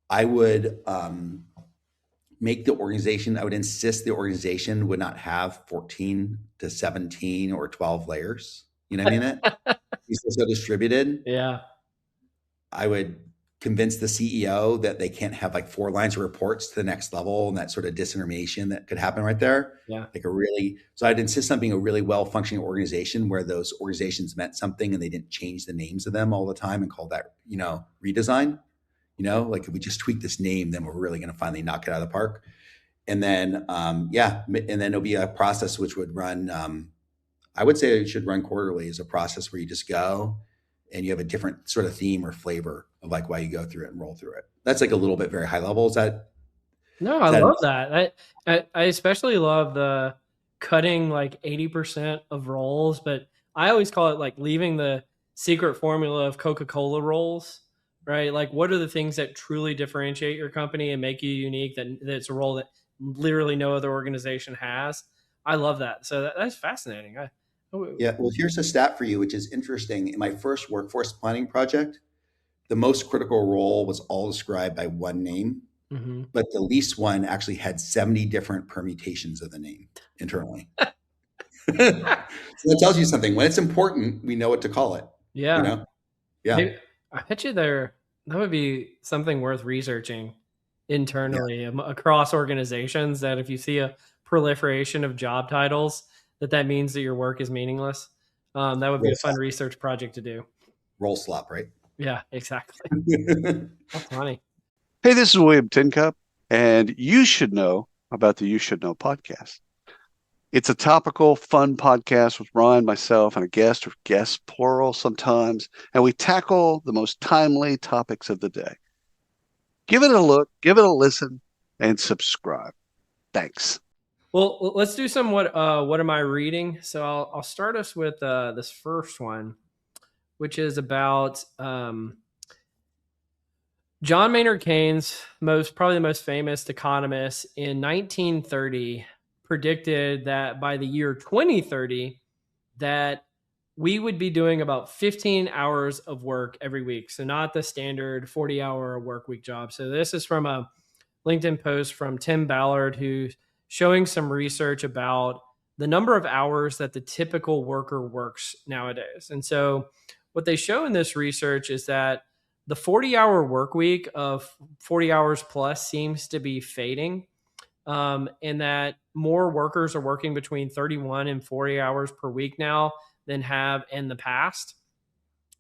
Speaker 2: I would I would insist the organization would not have 14 to 17 or 12 layers. You know what I mean? It's so distributed.
Speaker 1: Yeah.
Speaker 2: I would convince the CEO that they can't have like 4 lines of reports to the next level and that sort of disinformation that could happen right there.
Speaker 1: Yeah.
Speaker 2: So I'd insist on being a really well functioning organization where those organizations meant something and they didn't change the names of them all the time and call that, redesign. Like if we just tweak this name, then we're really going to finally knock it out of the park. And then, and then it'll be a process which would run. I would say it should run quarterly as a process where you just go and you have a different sort of theme or flavor of like why you go through it and roll through it. That's like a little bit very high level.
Speaker 1: No,
Speaker 2: Is
Speaker 1: I
Speaker 2: that
Speaker 1: love that. I especially love the cutting like 80% of roles, but I always call it like leaving the secret formula of Coca-Cola roles, right? Like what are the things that truly differentiate your company and make you unique that's a role that literally no other organization has. I love that. So that's fascinating.
Speaker 2: Yeah. Well, here's a stat for you, which is interesting. In my first workforce planning project, the most critical role was all described by one name,
Speaker 1: Mhm.
Speaker 2: but the least one actually had 70 different permutations of the name internally. So that tells you something. When it's important, we know what to call it. You
Speaker 1: Yeah.
Speaker 2: know? Yeah.
Speaker 1: Maybe, I bet you that would be something worth researching
Speaker 2: Yeah.
Speaker 1: internally across organizations. That if you see a proliferation of job titles, that means that your work is meaningless. That would be
Speaker 2: Roll
Speaker 1: a fun
Speaker 2: slop.
Speaker 1: research project to do.
Speaker 2: Roll slop, right?
Speaker 1: Yeah, exactly. That's funny.
Speaker 3: Hey, this is William Tincup, and you should know about the You Should Know podcast. It's a topical, fun podcast with Ron, myself, and a guest, or guests, plural sometimes, and we tackle the most timely topics of the day. Give it a look, give it a listen, and subscribe. Thanks.
Speaker 1: Well, let's do some what am I reading? So I'll start us with this first one, which is about John Maynard Keynes, probably the most famous economist in 1930, predicted that by the year 2030 that we would be doing about 15 hours of work every week. So not the standard 40-hour work week job. So this is from a LinkedIn post from Tim Ballard, who's showing some research about the number of hours that the typical worker works nowadays. And so, what they show in this research is that the 40-hour work week of 40 hours plus seems to be fading, and that more workers are working between 31 and 40 hours per week now than have in the past.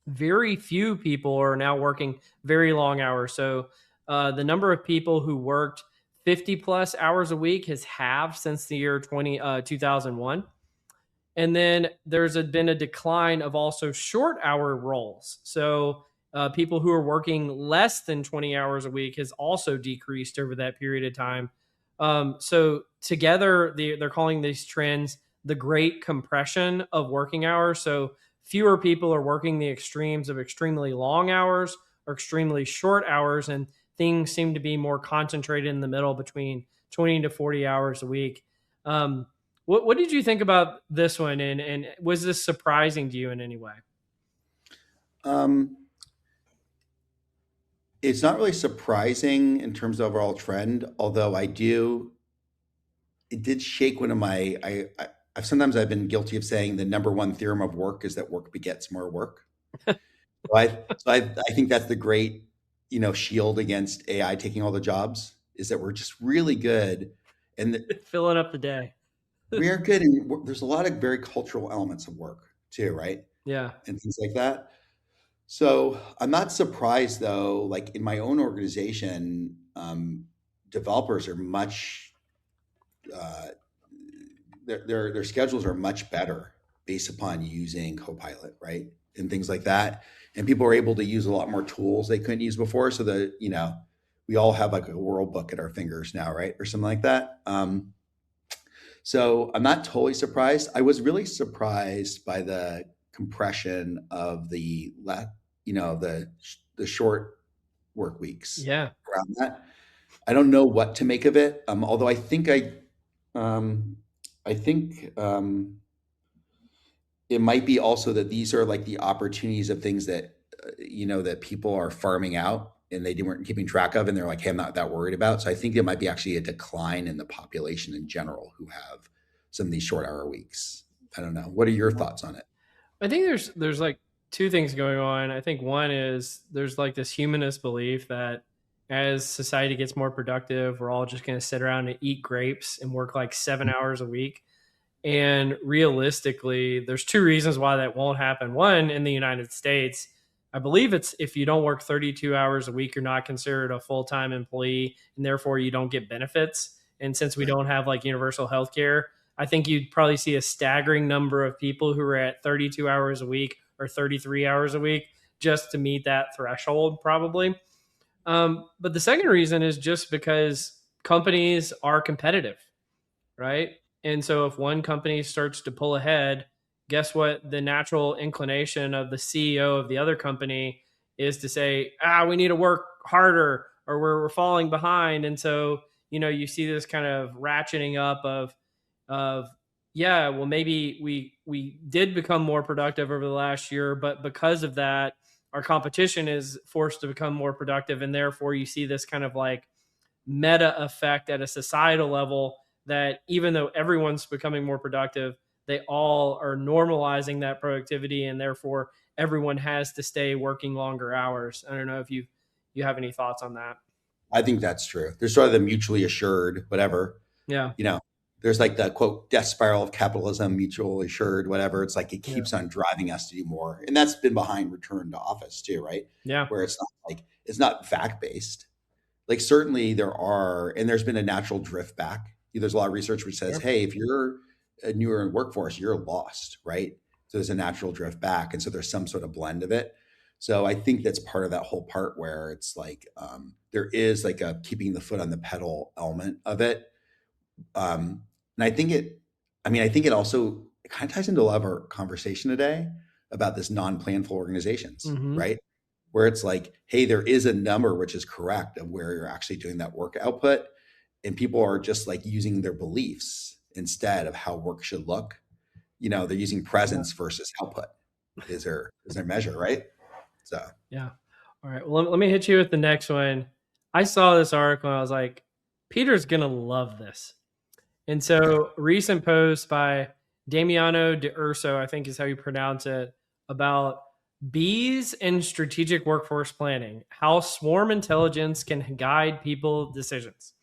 Speaker 1: Very few people are now working very long hours. So the number of people who worked 50 plus hours a week has halved since the year 2001. And then been a decline of also short hour roles. So people who are working less than 20 hours a week has also decreased over that period of time. So together, they're calling these trends the great compression of working hours. So fewer people are working the extremes of extremely long hours or extremely short hours, and things seem to be more concentrated in the middle between 20 to 40 hours a week. What did you think about this one, and was this surprising to you in any way?
Speaker 2: It's not really surprising in terms of overall trend, although it did shake one of my, I've sometimes I've been guilty of saying the number one theorem of work is that work begets more work. So I think that's the great, shield against AI taking all the jobs, is that we're just really good. And
Speaker 1: Filling up the day.
Speaker 2: we are good. And there's a lot of very cultural elements of work too, right?
Speaker 1: Yeah.
Speaker 2: And things like that. So I'm not surprised though, like in my own organization, developers are much, uh, their schedules are much better based upon using Copilot, right? And things like that. And people are able to use a lot more tools they couldn't use before. So we all have like a world book at our fingers now, right? Or something like that. So I'm not totally surprised. I was really surprised by the compression of the short work weeks
Speaker 1: Yeah.
Speaker 2: around that. I don't know what to make of it. Although I think it might be also that these are like the opportunities of things that that people are farming out and they weren't keeping track of, and they're like, hey, I'm not that worried about. So I think there might be actually a decline in the population in general who have some of these short hour weeks. I don't know. What are your thoughts on it?
Speaker 1: I think there's like two things going on. I think one is there's like this humanist belief that as society gets more productive, we're all just going to sit around and eat grapes and work like 7 hours a week. And realistically, there's two reasons why that won't happen. One, in the United States, I believe it's if you don't work 32 hours a week, you're not considered a full time employee, and therefore you don't get benefits. And since we
Speaker 2: Right.
Speaker 1: don't have like universal health care, I think you'd probably see a staggering number of people who are at 32 hours a week or 33 hours a week just to meet that threshold, probably. But the second reason is just because companies are competitive, right? And so if one company starts to pull ahead, guess what? The natural inclination of the CEO of the other company is to say, we need to work harder or we're falling behind. And so, you see this kind of ratcheting up of yeah, well, maybe we did become more productive over the last year, but because of that, our competition is forced to become more productive. And therefore you see this kind of like meta effect at a societal level that even though everyone's becoming more productive, they all are normalizing that productivity, and therefore everyone has to stay working longer hours. I don't know if you have any thoughts on that.
Speaker 2: I think that's true. There's sort of the mutually assured, whatever,
Speaker 1: Yeah.
Speaker 2: you know, there's like the quote death spiral of capitalism, mutually assured, whatever. It's like it
Speaker 1: Yeah.
Speaker 2: keeps on driving us to do more. And that's been behind return to office too, right?
Speaker 1: Yeah.
Speaker 2: Where it's not fact based. Like certainly there are, and there's been a natural drift back. There's a lot of research which says,
Speaker 1: Sure.
Speaker 2: hey, if you're a newer in workforce, you're lost, right? So there's a natural drift back. And so there's some sort of blend of it. So I think that's part of that whole part where it's like there is like a keeping the foot on the pedal element of it. And I think it also it kind of ties into a lot of our conversation today about this non-planful organizations,
Speaker 1: Mm-hmm.
Speaker 2: right? Where it's like, hey, there is a number which is correct of where you're actually doing that work output, and people are just like using their beliefs instead of how work should look. They're using
Speaker 1: Yeah.
Speaker 2: presence versus output is their measure, right? So
Speaker 1: Yeah. All right. Well, let me hit you with the next one. I saw this article and I was like, Peter's going to love this. And so, recent post by Damiano D'Urso, I think is how you pronounce it, about bees and strategic workforce planning, how swarm intelligence can guide people decisions.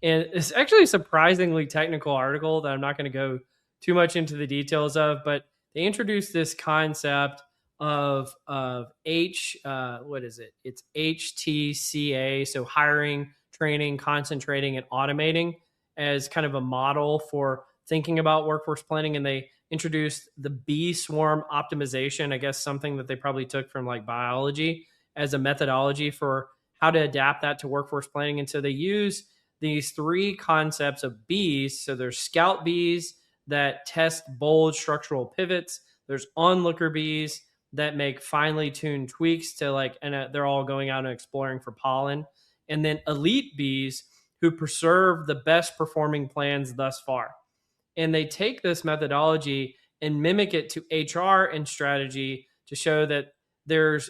Speaker 1: And it's actually a surprisingly technical article that I'm not going to go too much into the details of, but they introduced this concept of what is it? It's HTCA, so hiring, training, concentrating, and automating as kind of a model for thinking about workforce planning. And they introduced the bee swarm optimization, I guess something that they probably took from like biology as a methodology for how to adapt that to workforce planning. And so they use these three concepts of bees. So there's scout bees that test bold structural pivots. There's onlooker bees that make finely tuned tweaks to they're all going out and exploring for pollen. And then elite bees who preserve the best performing plans thus far. And they take this methodology and mimic it to HR and strategy to show that there's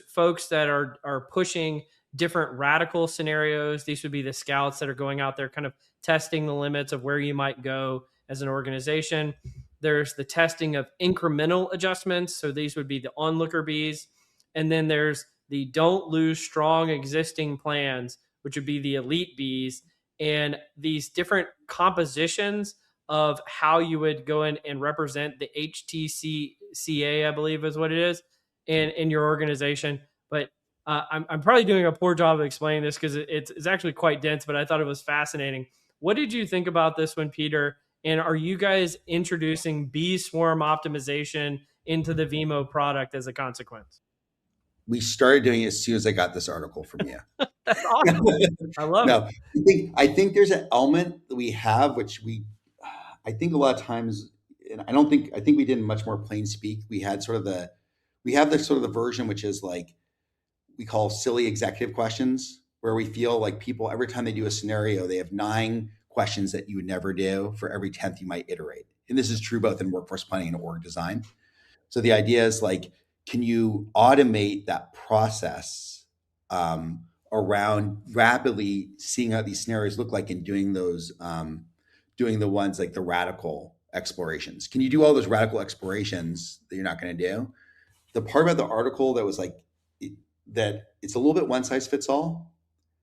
Speaker 1: folks that are pushing different radical scenarios. These would be the scouts that are going out there kind of testing the limits of where you might go as an organization. There's the testing of incremental adjustments. So these would be the onlooker bees. And then there's the don't lose strong existing plans, which would be the elite bees. And these different compositions of how you would go in and represent the HTCA, I believe is what it is, in your organization. But I'm probably doing a poor job of explaining this because it's actually quite dense, but I thought it was fascinating. What did you think about this one, Peter? And are you guys introducing bee swarm optimization into the Vemo product as a consequence?
Speaker 2: We started doing it as soon as I got this article from you.
Speaker 1: That's awesome. I love it.
Speaker 2: I think there's an element that we have, which I think a lot of times, and I think we did much more plain speak. We have the version, which is like, we call silly executive questions, where we feel like people, every time they do a scenario, they have 9 questions that you would never do for every 10th you might iterate. And this is true both in workforce planning and org design. So the idea is like, can you automate that process around rapidly seeing how these scenarios look like and doing those, doing the ones like the radical explorations? Can you do all those radical explorations that you're not going to do? The part about the article that was like, that it's a little bit one size fits all.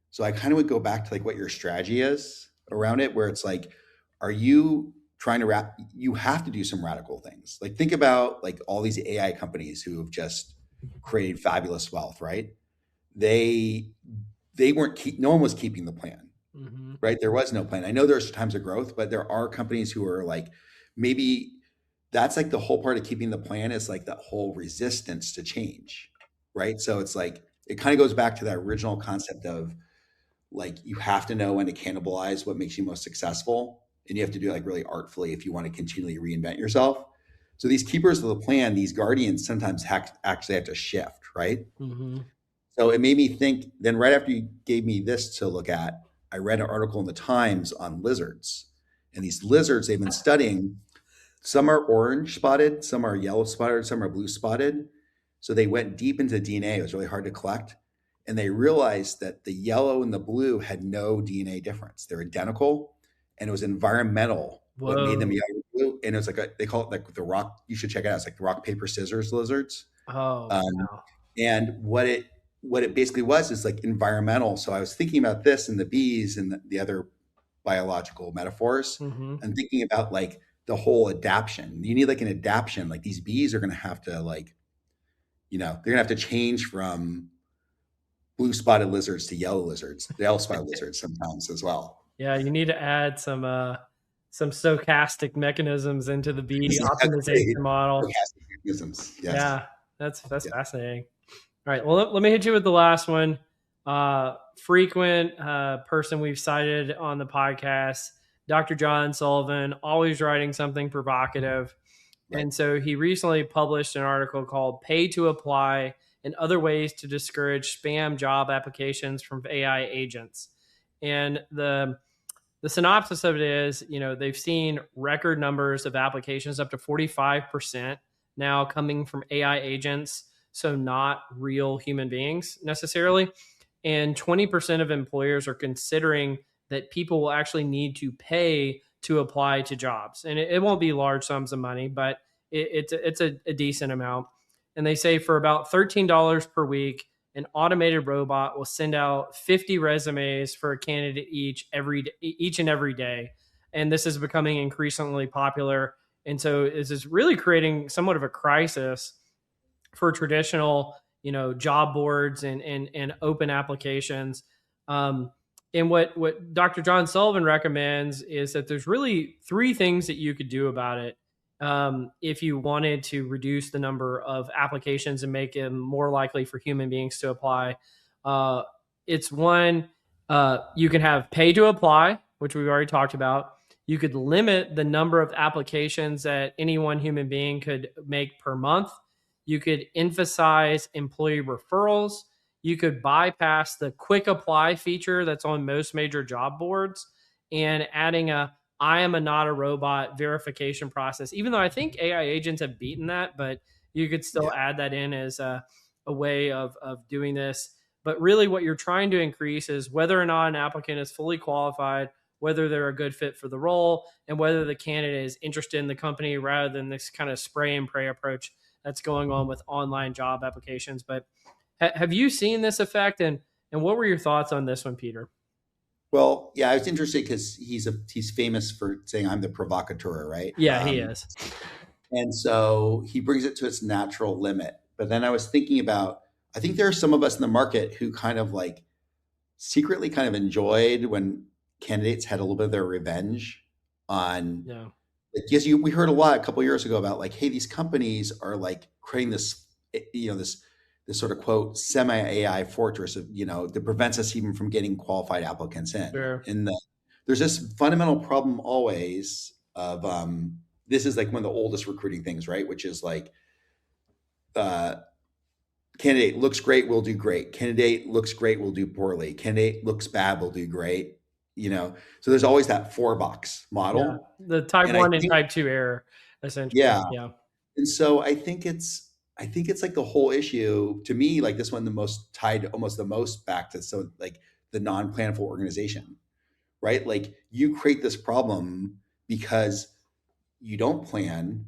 Speaker 2: So I kind of would go back to like what your strategy is around it, where it's like, are you trying to you have to do some radical things. Like think about like all these AI companies who have just created fabulous wealth, right? They weren't, no one was keeping the plan, right? There was no plan. I know there's times of growth, but there are companies who are like, maybe that's like the whole part of keeping the plan is like that whole resistance to change, right? So it's like, it kind of goes back to that original concept of like, you have to know when to cannibalize what makes you most successful. And you have to do it like really artfully if you want to continually reinvent yourself. So these keepers of the plan, these guardians sometimes actually have to shift, right? So it made me think, then right after you gave me this to look at, I read an article in the Times on lizards. And these lizards, they've been studying, some are orange spotted, some are yellow spotted, some are blue spotted. So they went deep into DNA. It was really hard to collect. And they realized that the yellow and the blue had no DNA difference. They're identical. And it was environmental what made them yellow and blue. And it was like they call it like the rock. You should check it out. It's like the rock, paper, scissors lizards.
Speaker 1: Wow.
Speaker 2: And what it basically was is like environmental. So I was thinking about this and the bees and the other biological metaphors, and thinking about like the whole adaptation. You need like an adaptation. Like these bees are going to have to like, they're going to have to change from blue spotted lizards to yellow spotted lizards sometimes as well.
Speaker 1: Yeah, you need to add some stochastic mechanisms into the bee optimization model.
Speaker 2: Stochastic mechanisms, yes.
Speaker 1: Yeah, that's fascinating. All right, well, let me hit you with the last one. Frequent person we've cited on the podcast, Dr. John Sullivan, always writing something provocative. Right. And so he recently published an article called Pay to Apply and Other Ways to Discourage Spam Job Applications from AI Agents. And the synopsis of it is, they've seen record numbers of applications, up to 45% now coming from AI agents, so not real human beings necessarily. And 20% of employers are considering that people will actually need to pay to apply to jobs. And it won't be large sums of money, but it's a decent amount. And they say for about $13 per week, an automated robot will send out 50 resumes for a candidate each and every day. And this is becoming increasingly popular. And so this is really creating somewhat of a crisis for traditional, job boards and open applications. And what Dr. John Sullivan recommends is that there's really three things that you could do about it. If you wanted to reduce the number of applications and make it more likely for human beings to apply, it's one, you can have pay to apply, which we've already talked about. You could limit the number of applications that any one human being could make per month. You could emphasize employee referrals. You could bypass the quick apply feature that's on most major job boards and adding a I am a not a robot verification process, even though I think AI agents have beaten that, but you could still add that in as a way of doing this. But really what you're trying to increase is whether or not an applicant is fully qualified, whether they're a good fit for the role, and whether the candidate is interested in the company rather than this kind of spray and pray approach that's going on with online job applications. But have you seen this effect? And what were your thoughts on this one, Peter?
Speaker 2: Well, yeah, I was interested because he's famous for saying I'm the provocateur, right?
Speaker 1: Yeah, he is.
Speaker 2: And so he brings it to its natural limit. But then I was thinking about, I think there are some of us in the market who kind of like secretly kind of enjoyed when candidates had a little bit of their revenge on, because we heard a lot a couple of years ago about like, hey, these companies are like creating this, this sort of quote semi-AI fortress of, that prevents us even from getting qualified applicants in.
Speaker 1: Sure.
Speaker 2: And there's this fundamental problem always of this is like one of the oldest recruiting things, right? Which is like candidate looks great, we'll do great. Candidate looks great, we'll do poorly. Candidate looks bad, we'll do great. So there's always that 4-box model.
Speaker 1: Yeah. The type 1 and type 2 error, essentially.
Speaker 2: Yeah. And so I think it's like the whole issue to me, like this one, the most tied almost the most back to like the non-planful organization, right? Like you create this problem because you don't plan,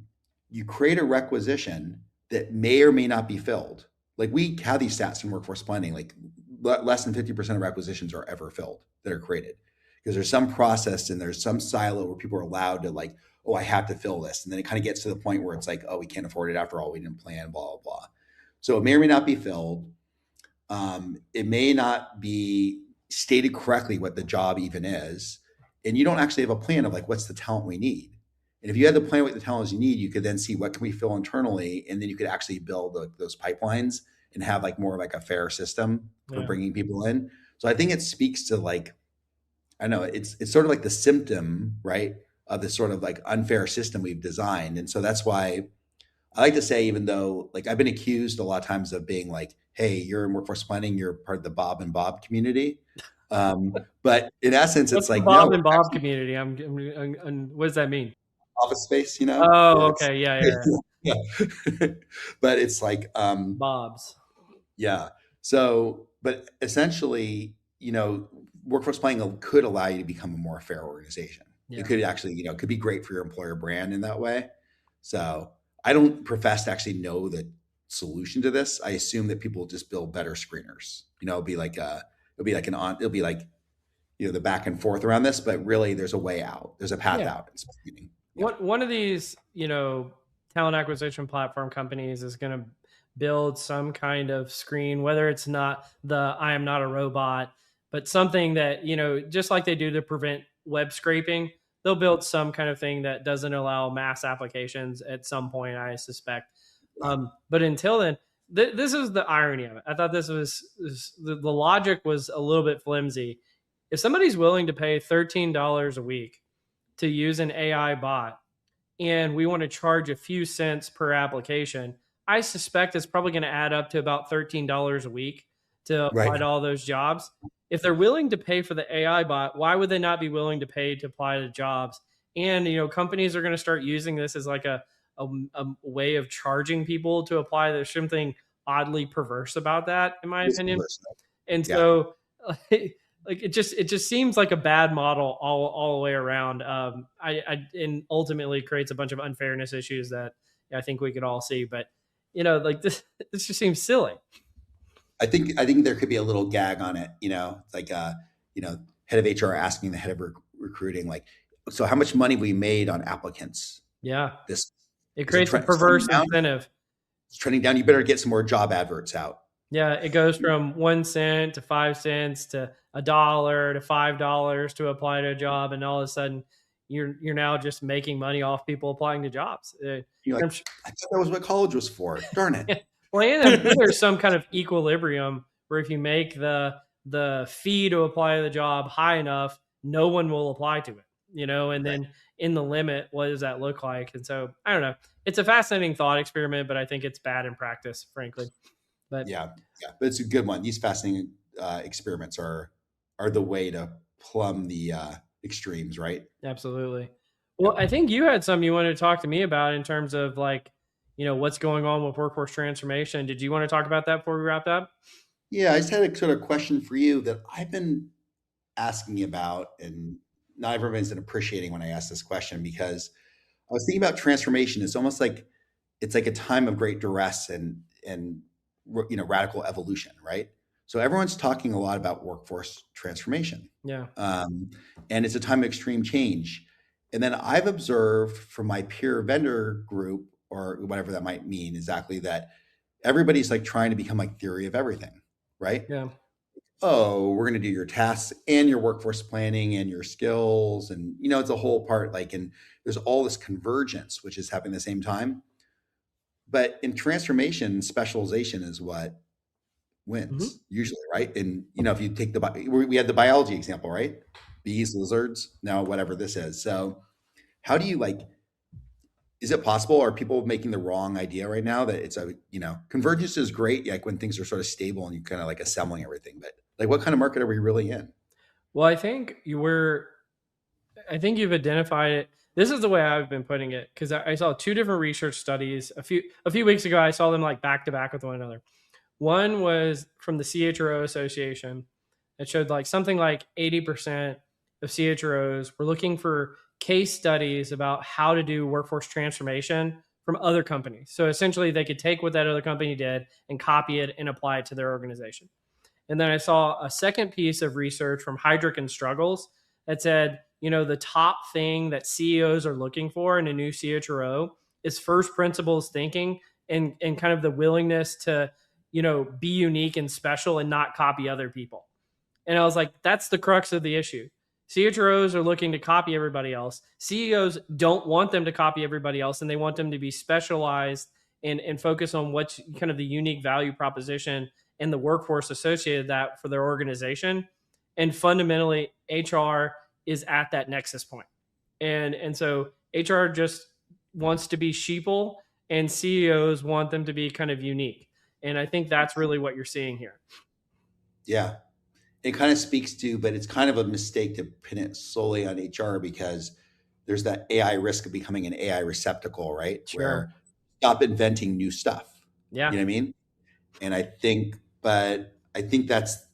Speaker 2: you create a requisition that may or may not be filled. Like we have these stats in workforce planning, like less than 50% of requisitions are ever filled that are created because there's some process and there's some silo where people are allowed to like, oh, I have to fill this. And then it kind of gets to the point where it's like, oh, we can't afford it after all. We didn't plan, blah, blah, blah. So it may or may not be filled. It may not be stated correctly what the job even is. And you don't actually have a plan of like, what's the talent we need? And if you had the plan what the talent you need, you could then see what can we fill internally. And then you could actually build those pipelines and have like more of like a fair system for bringing people in. So I think it speaks to like, I know it's sort of like the symptom, right, of this sort of like unfair system we've designed. And so that's why I like to say, even though like I've been accused a lot of times of being like, hey, you're in workforce planning, you're part of the Bob and Bob community. But in essence, it's like
Speaker 1: Bob and Bob community. I'm what does that mean?
Speaker 2: Office space,
Speaker 1: Oh, okay. Yeah.
Speaker 2: But it's like
Speaker 1: Bob's.
Speaker 2: Yeah. So, but essentially, workforce planning could allow you to become a more fair organization. Yeah. It could actually, it could be great for your employer brand in that way. So I don't profess to actually know the solution to this. I assume that people will just build better screeners. It'll be like the back and forth around this, but really there's a way out. There's a path out.
Speaker 1: One of these, talent acquisition platform companies is going to build some kind of screen, whether it's not the I am not a robot, but something that, just like they do to prevent web scraping, they'll build some kind of thing that doesn't allow mass applications at some point, I suspect. But until then, this is the irony of it. I thought this was the logic was a little bit flimsy. If somebody's willing to pay $13 a week to use an AI bot and we want to charge a few cents per application, I suspect it's probably going to add up to about $13 a week to apply to all those jobs. If they're willing to pay for the AI bot, why would they not be willing to pay to apply to jobs? And, companies are going to start using this as like a way of charging people to apply. There's something oddly perverse about that, in my opinion. And so like it just seems like a bad model all the way around. And ultimately creates a bunch of unfairness issues that I think we could all see. But like this just seems silly.
Speaker 2: I think there could be a little gag on it. It's like head of HR asking the head of recruiting, like, so how much money we made on applicants?
Speaker 1: Yeah,
Speaker 2: This
Speaker 1: it creates a perverse incentive.
Speaker 2: It's trending down. You better get some more job adverts out.
Speaker 1: Yeah, it goes from 1 cent to 5 cents to $1 to $5 to apply to a job, and all of a sudden, you're now just making money off people applying to jobs.
Speaker 2: You're like, I thought that was what college was for. Darn it.
Speaker 1: Well, and there's some kind of equilibrium where if you make the fee to apply to the job high enough, no one will apply to it. And then in the limit, what does that look like? And so I don't know. It's a fascinating thought experiment, but I think it's bad in practice, frankly. But
Speaker 2: yeah, but it's a good one. These fascinating experiments are the way to plumb the extremes, right?
Speaker 1: Absolutely. Well, I think you had something you wanted to talk to me about in terms of like, what's going on with workforce transformation. Did you want to talk about that before we wrapped up?
Speaker 2: Yeah, I just had a sort of question for you that I've been asking about, and not everyone's been appreciating when I ask this question, because I was thinking about transformation. It's almost like it's like a time of great duress and radical evolution, right? So everyone's talking a lot about workforce transformation.
Speaker 1: Yeah.
Speaker 2: And it's a time of extreme change. And then I've observed from my peer vendor group, or whatever that might mean exactly, that everybody's like trying to become like theory of everything, right?
Speaker 1: Yeah.
Speaker 2: Oh, we're going to do your tasks and your workforce planning and your skills. And, it's a whole part, like, and there's all this convergence, which is happening at the same time. But in transformation, specialization is what wins usually, right? And, if you take we had the biology example, right? Bees, lizards, now whatever this is. So how do you is it possible? Are people making the wrong idea right now that it's convergence is great, like when things are sort of stable and you kind of like assembling everything, but like what kind of market are we really in?
Speaker 1: Well, I think you've identified it. This is the way I've been putting it, because I saw 2 different research studies a few weeks ago. I saw them like back to back with one another. One was from the CHRO Association. It showed like something like 80% of CHROs were looking for case studies about how to do workforce transformation from other companies. So essentially they could take what that other company did and copy it and apply it to their organization. And then I saw a second piece of research from Heidrick and Struggles that said, the top thing that CEOs are looking for in a new CHRO is first principles thinking and kind of the willingness to, be unique and special and not copy other people. And I was like, that's the crux of the issue. CHROs are looking to copy everybody else. CEOs don't want them to copy everybody else, and they want them to be specialized and focus on what's kind of the unique value proposition and the workforce associated with that for their organization. And fundamentally, HR is at that nexus point. And so HR just wants to be sheeple, and CEOs want them to be kind of unique. And I think that's really what you're seeing here.
Speaker 2: Yeah. It kind of speaks to, but it's kind of a mistake to pin it solely on HR, because there's that AI risk of becoming an AI receptacle, right?
Speaker 1: Sure.
Speaker 2: Where stop inventing new stuff.
Speaker 1: Yeah.
Speaker 2: You know what I mean? And I think that's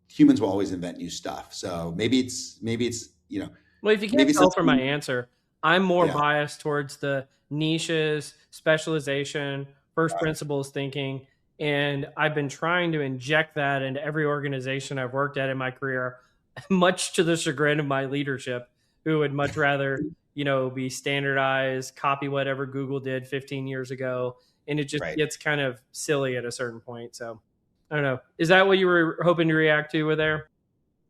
Speaker 2: humans will always invent new stuff. So maybe it's,
Speaker 1: well, if you can't tell from my answer, I'm more biased towards the niches, specialization, first principles thinking. And I've been trying to inject that into every organization I've worked at in my career, much to the chagrin of my leadership, who would much rather, be standardized, copy whatever Google did 15 years ago. And it just gets kind of silly at a certain point. So I don't know. Is that what you were hoping to react to with there?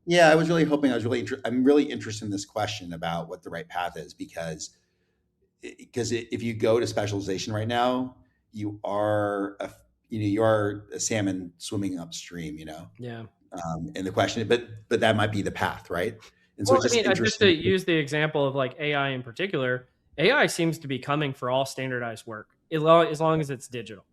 Speaker 2: Yeah, I was really hoping. I'm really interested in this question about what the right path is, because if you go to specialization right now, you are a salmon swimming upstream.
Speaker 1: Yeah.
Speaker 2: And the question, but that might be the path, right? And so
Speaker 1: just to use the example of like AI in particular, AI seems to be coming for all standardized work as long as it's digital.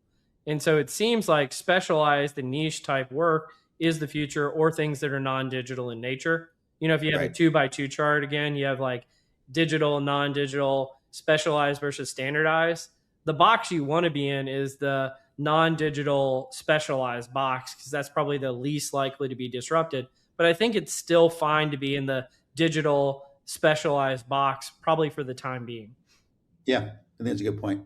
Speaker 1: And so it seems like specialized and niche type work is the future, or things that are non-digital in nature. If you have a 2x2 chart, again, you have like digital, non-digital, specialized versus standardized. The box you want to be in is the non-digital specialized box, because that's probably the least likely to be disrupted. but I think it's still fine to be in the digital specialized box, probably for the time being.
Speaker 2: Yeah, I think that's a good point.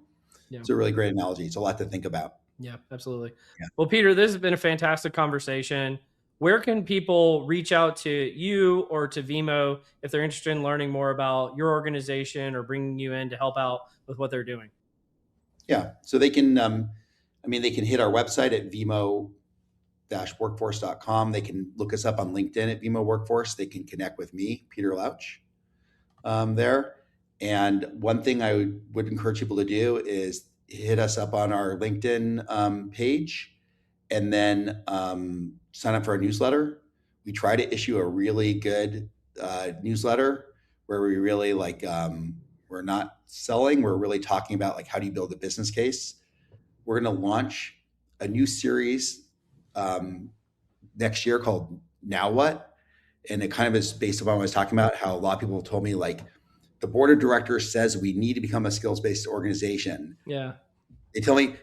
Speaker 1: Yeah.
Speaker 2: It's a really great analogy. It's a lot to think about.
Speaker 1: Yeah, absolutely.
Speaker 2: Yeah.
Speaker 1: Well, Peter, this has been a fantastic conversation. Where can people reach out to you or to Vemo if they're interested in learning more about your organization or bringing you in to help out with what they're doing?
Speaker 2: Yeah, so they can, they can hit our website at vemo-workforce.com. They can look us up on LinkedIn at Vemo Workforce. They can connect with me, Peter Louch, there. And one thing I would encourage people to do is hit us up on our LinkedIn page, and then sign up for our newsletter. We try to issue a really good newsletter where we really we're not selling. We're really talking about how do you build a business case. We're going to launch a new series next year called Now What? And it kind of is based upon what I was talking about, how a lot of people told me the board of directors says we need to become a skills-based organization.
Speaker 1: Yeah.
Speaker 2: They tell me,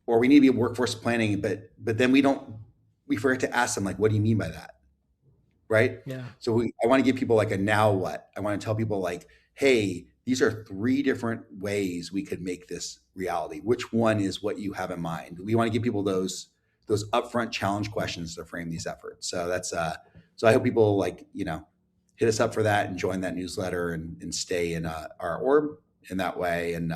Speaker 2: or we need to be workforce planning, but then we forget to ask them, what do you mean by that? Right?
Speaker 1: Yeah.
Speaker 2: So I want to give people a now what. I want to tell people hey, these are 3 different ways we could make this reality. Which one is what you have in mind? We want to give people those upfront challenge questions to frame these efforts. So that's so I hope people hit us up for that and join that newsletter and stay in our orb in that way, and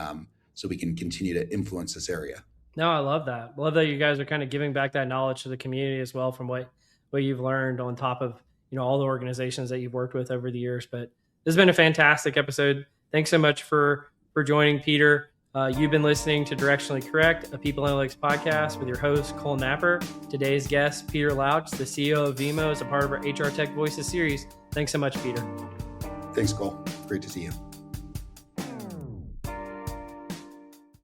Speaker 2: so we can continue to influence this area.
Speaker 1: No, I love that. I love that you guys are kind of giving back that knowledge to the community as well from what you've learned on top of all the organizations that you've worked with over the years. But this has been a fantastic episode. Thanks so much for joining, Peter. You've been listening to Directionally Correct, a People Analytics podcast with your host, Cole Napper. Today's guest, Peter Louch, the CEO of Vemo, as a part of our HR Tech Voices series. Thanks so much, Peter.
Speaker 2: Thanks, Cole. Great to see you.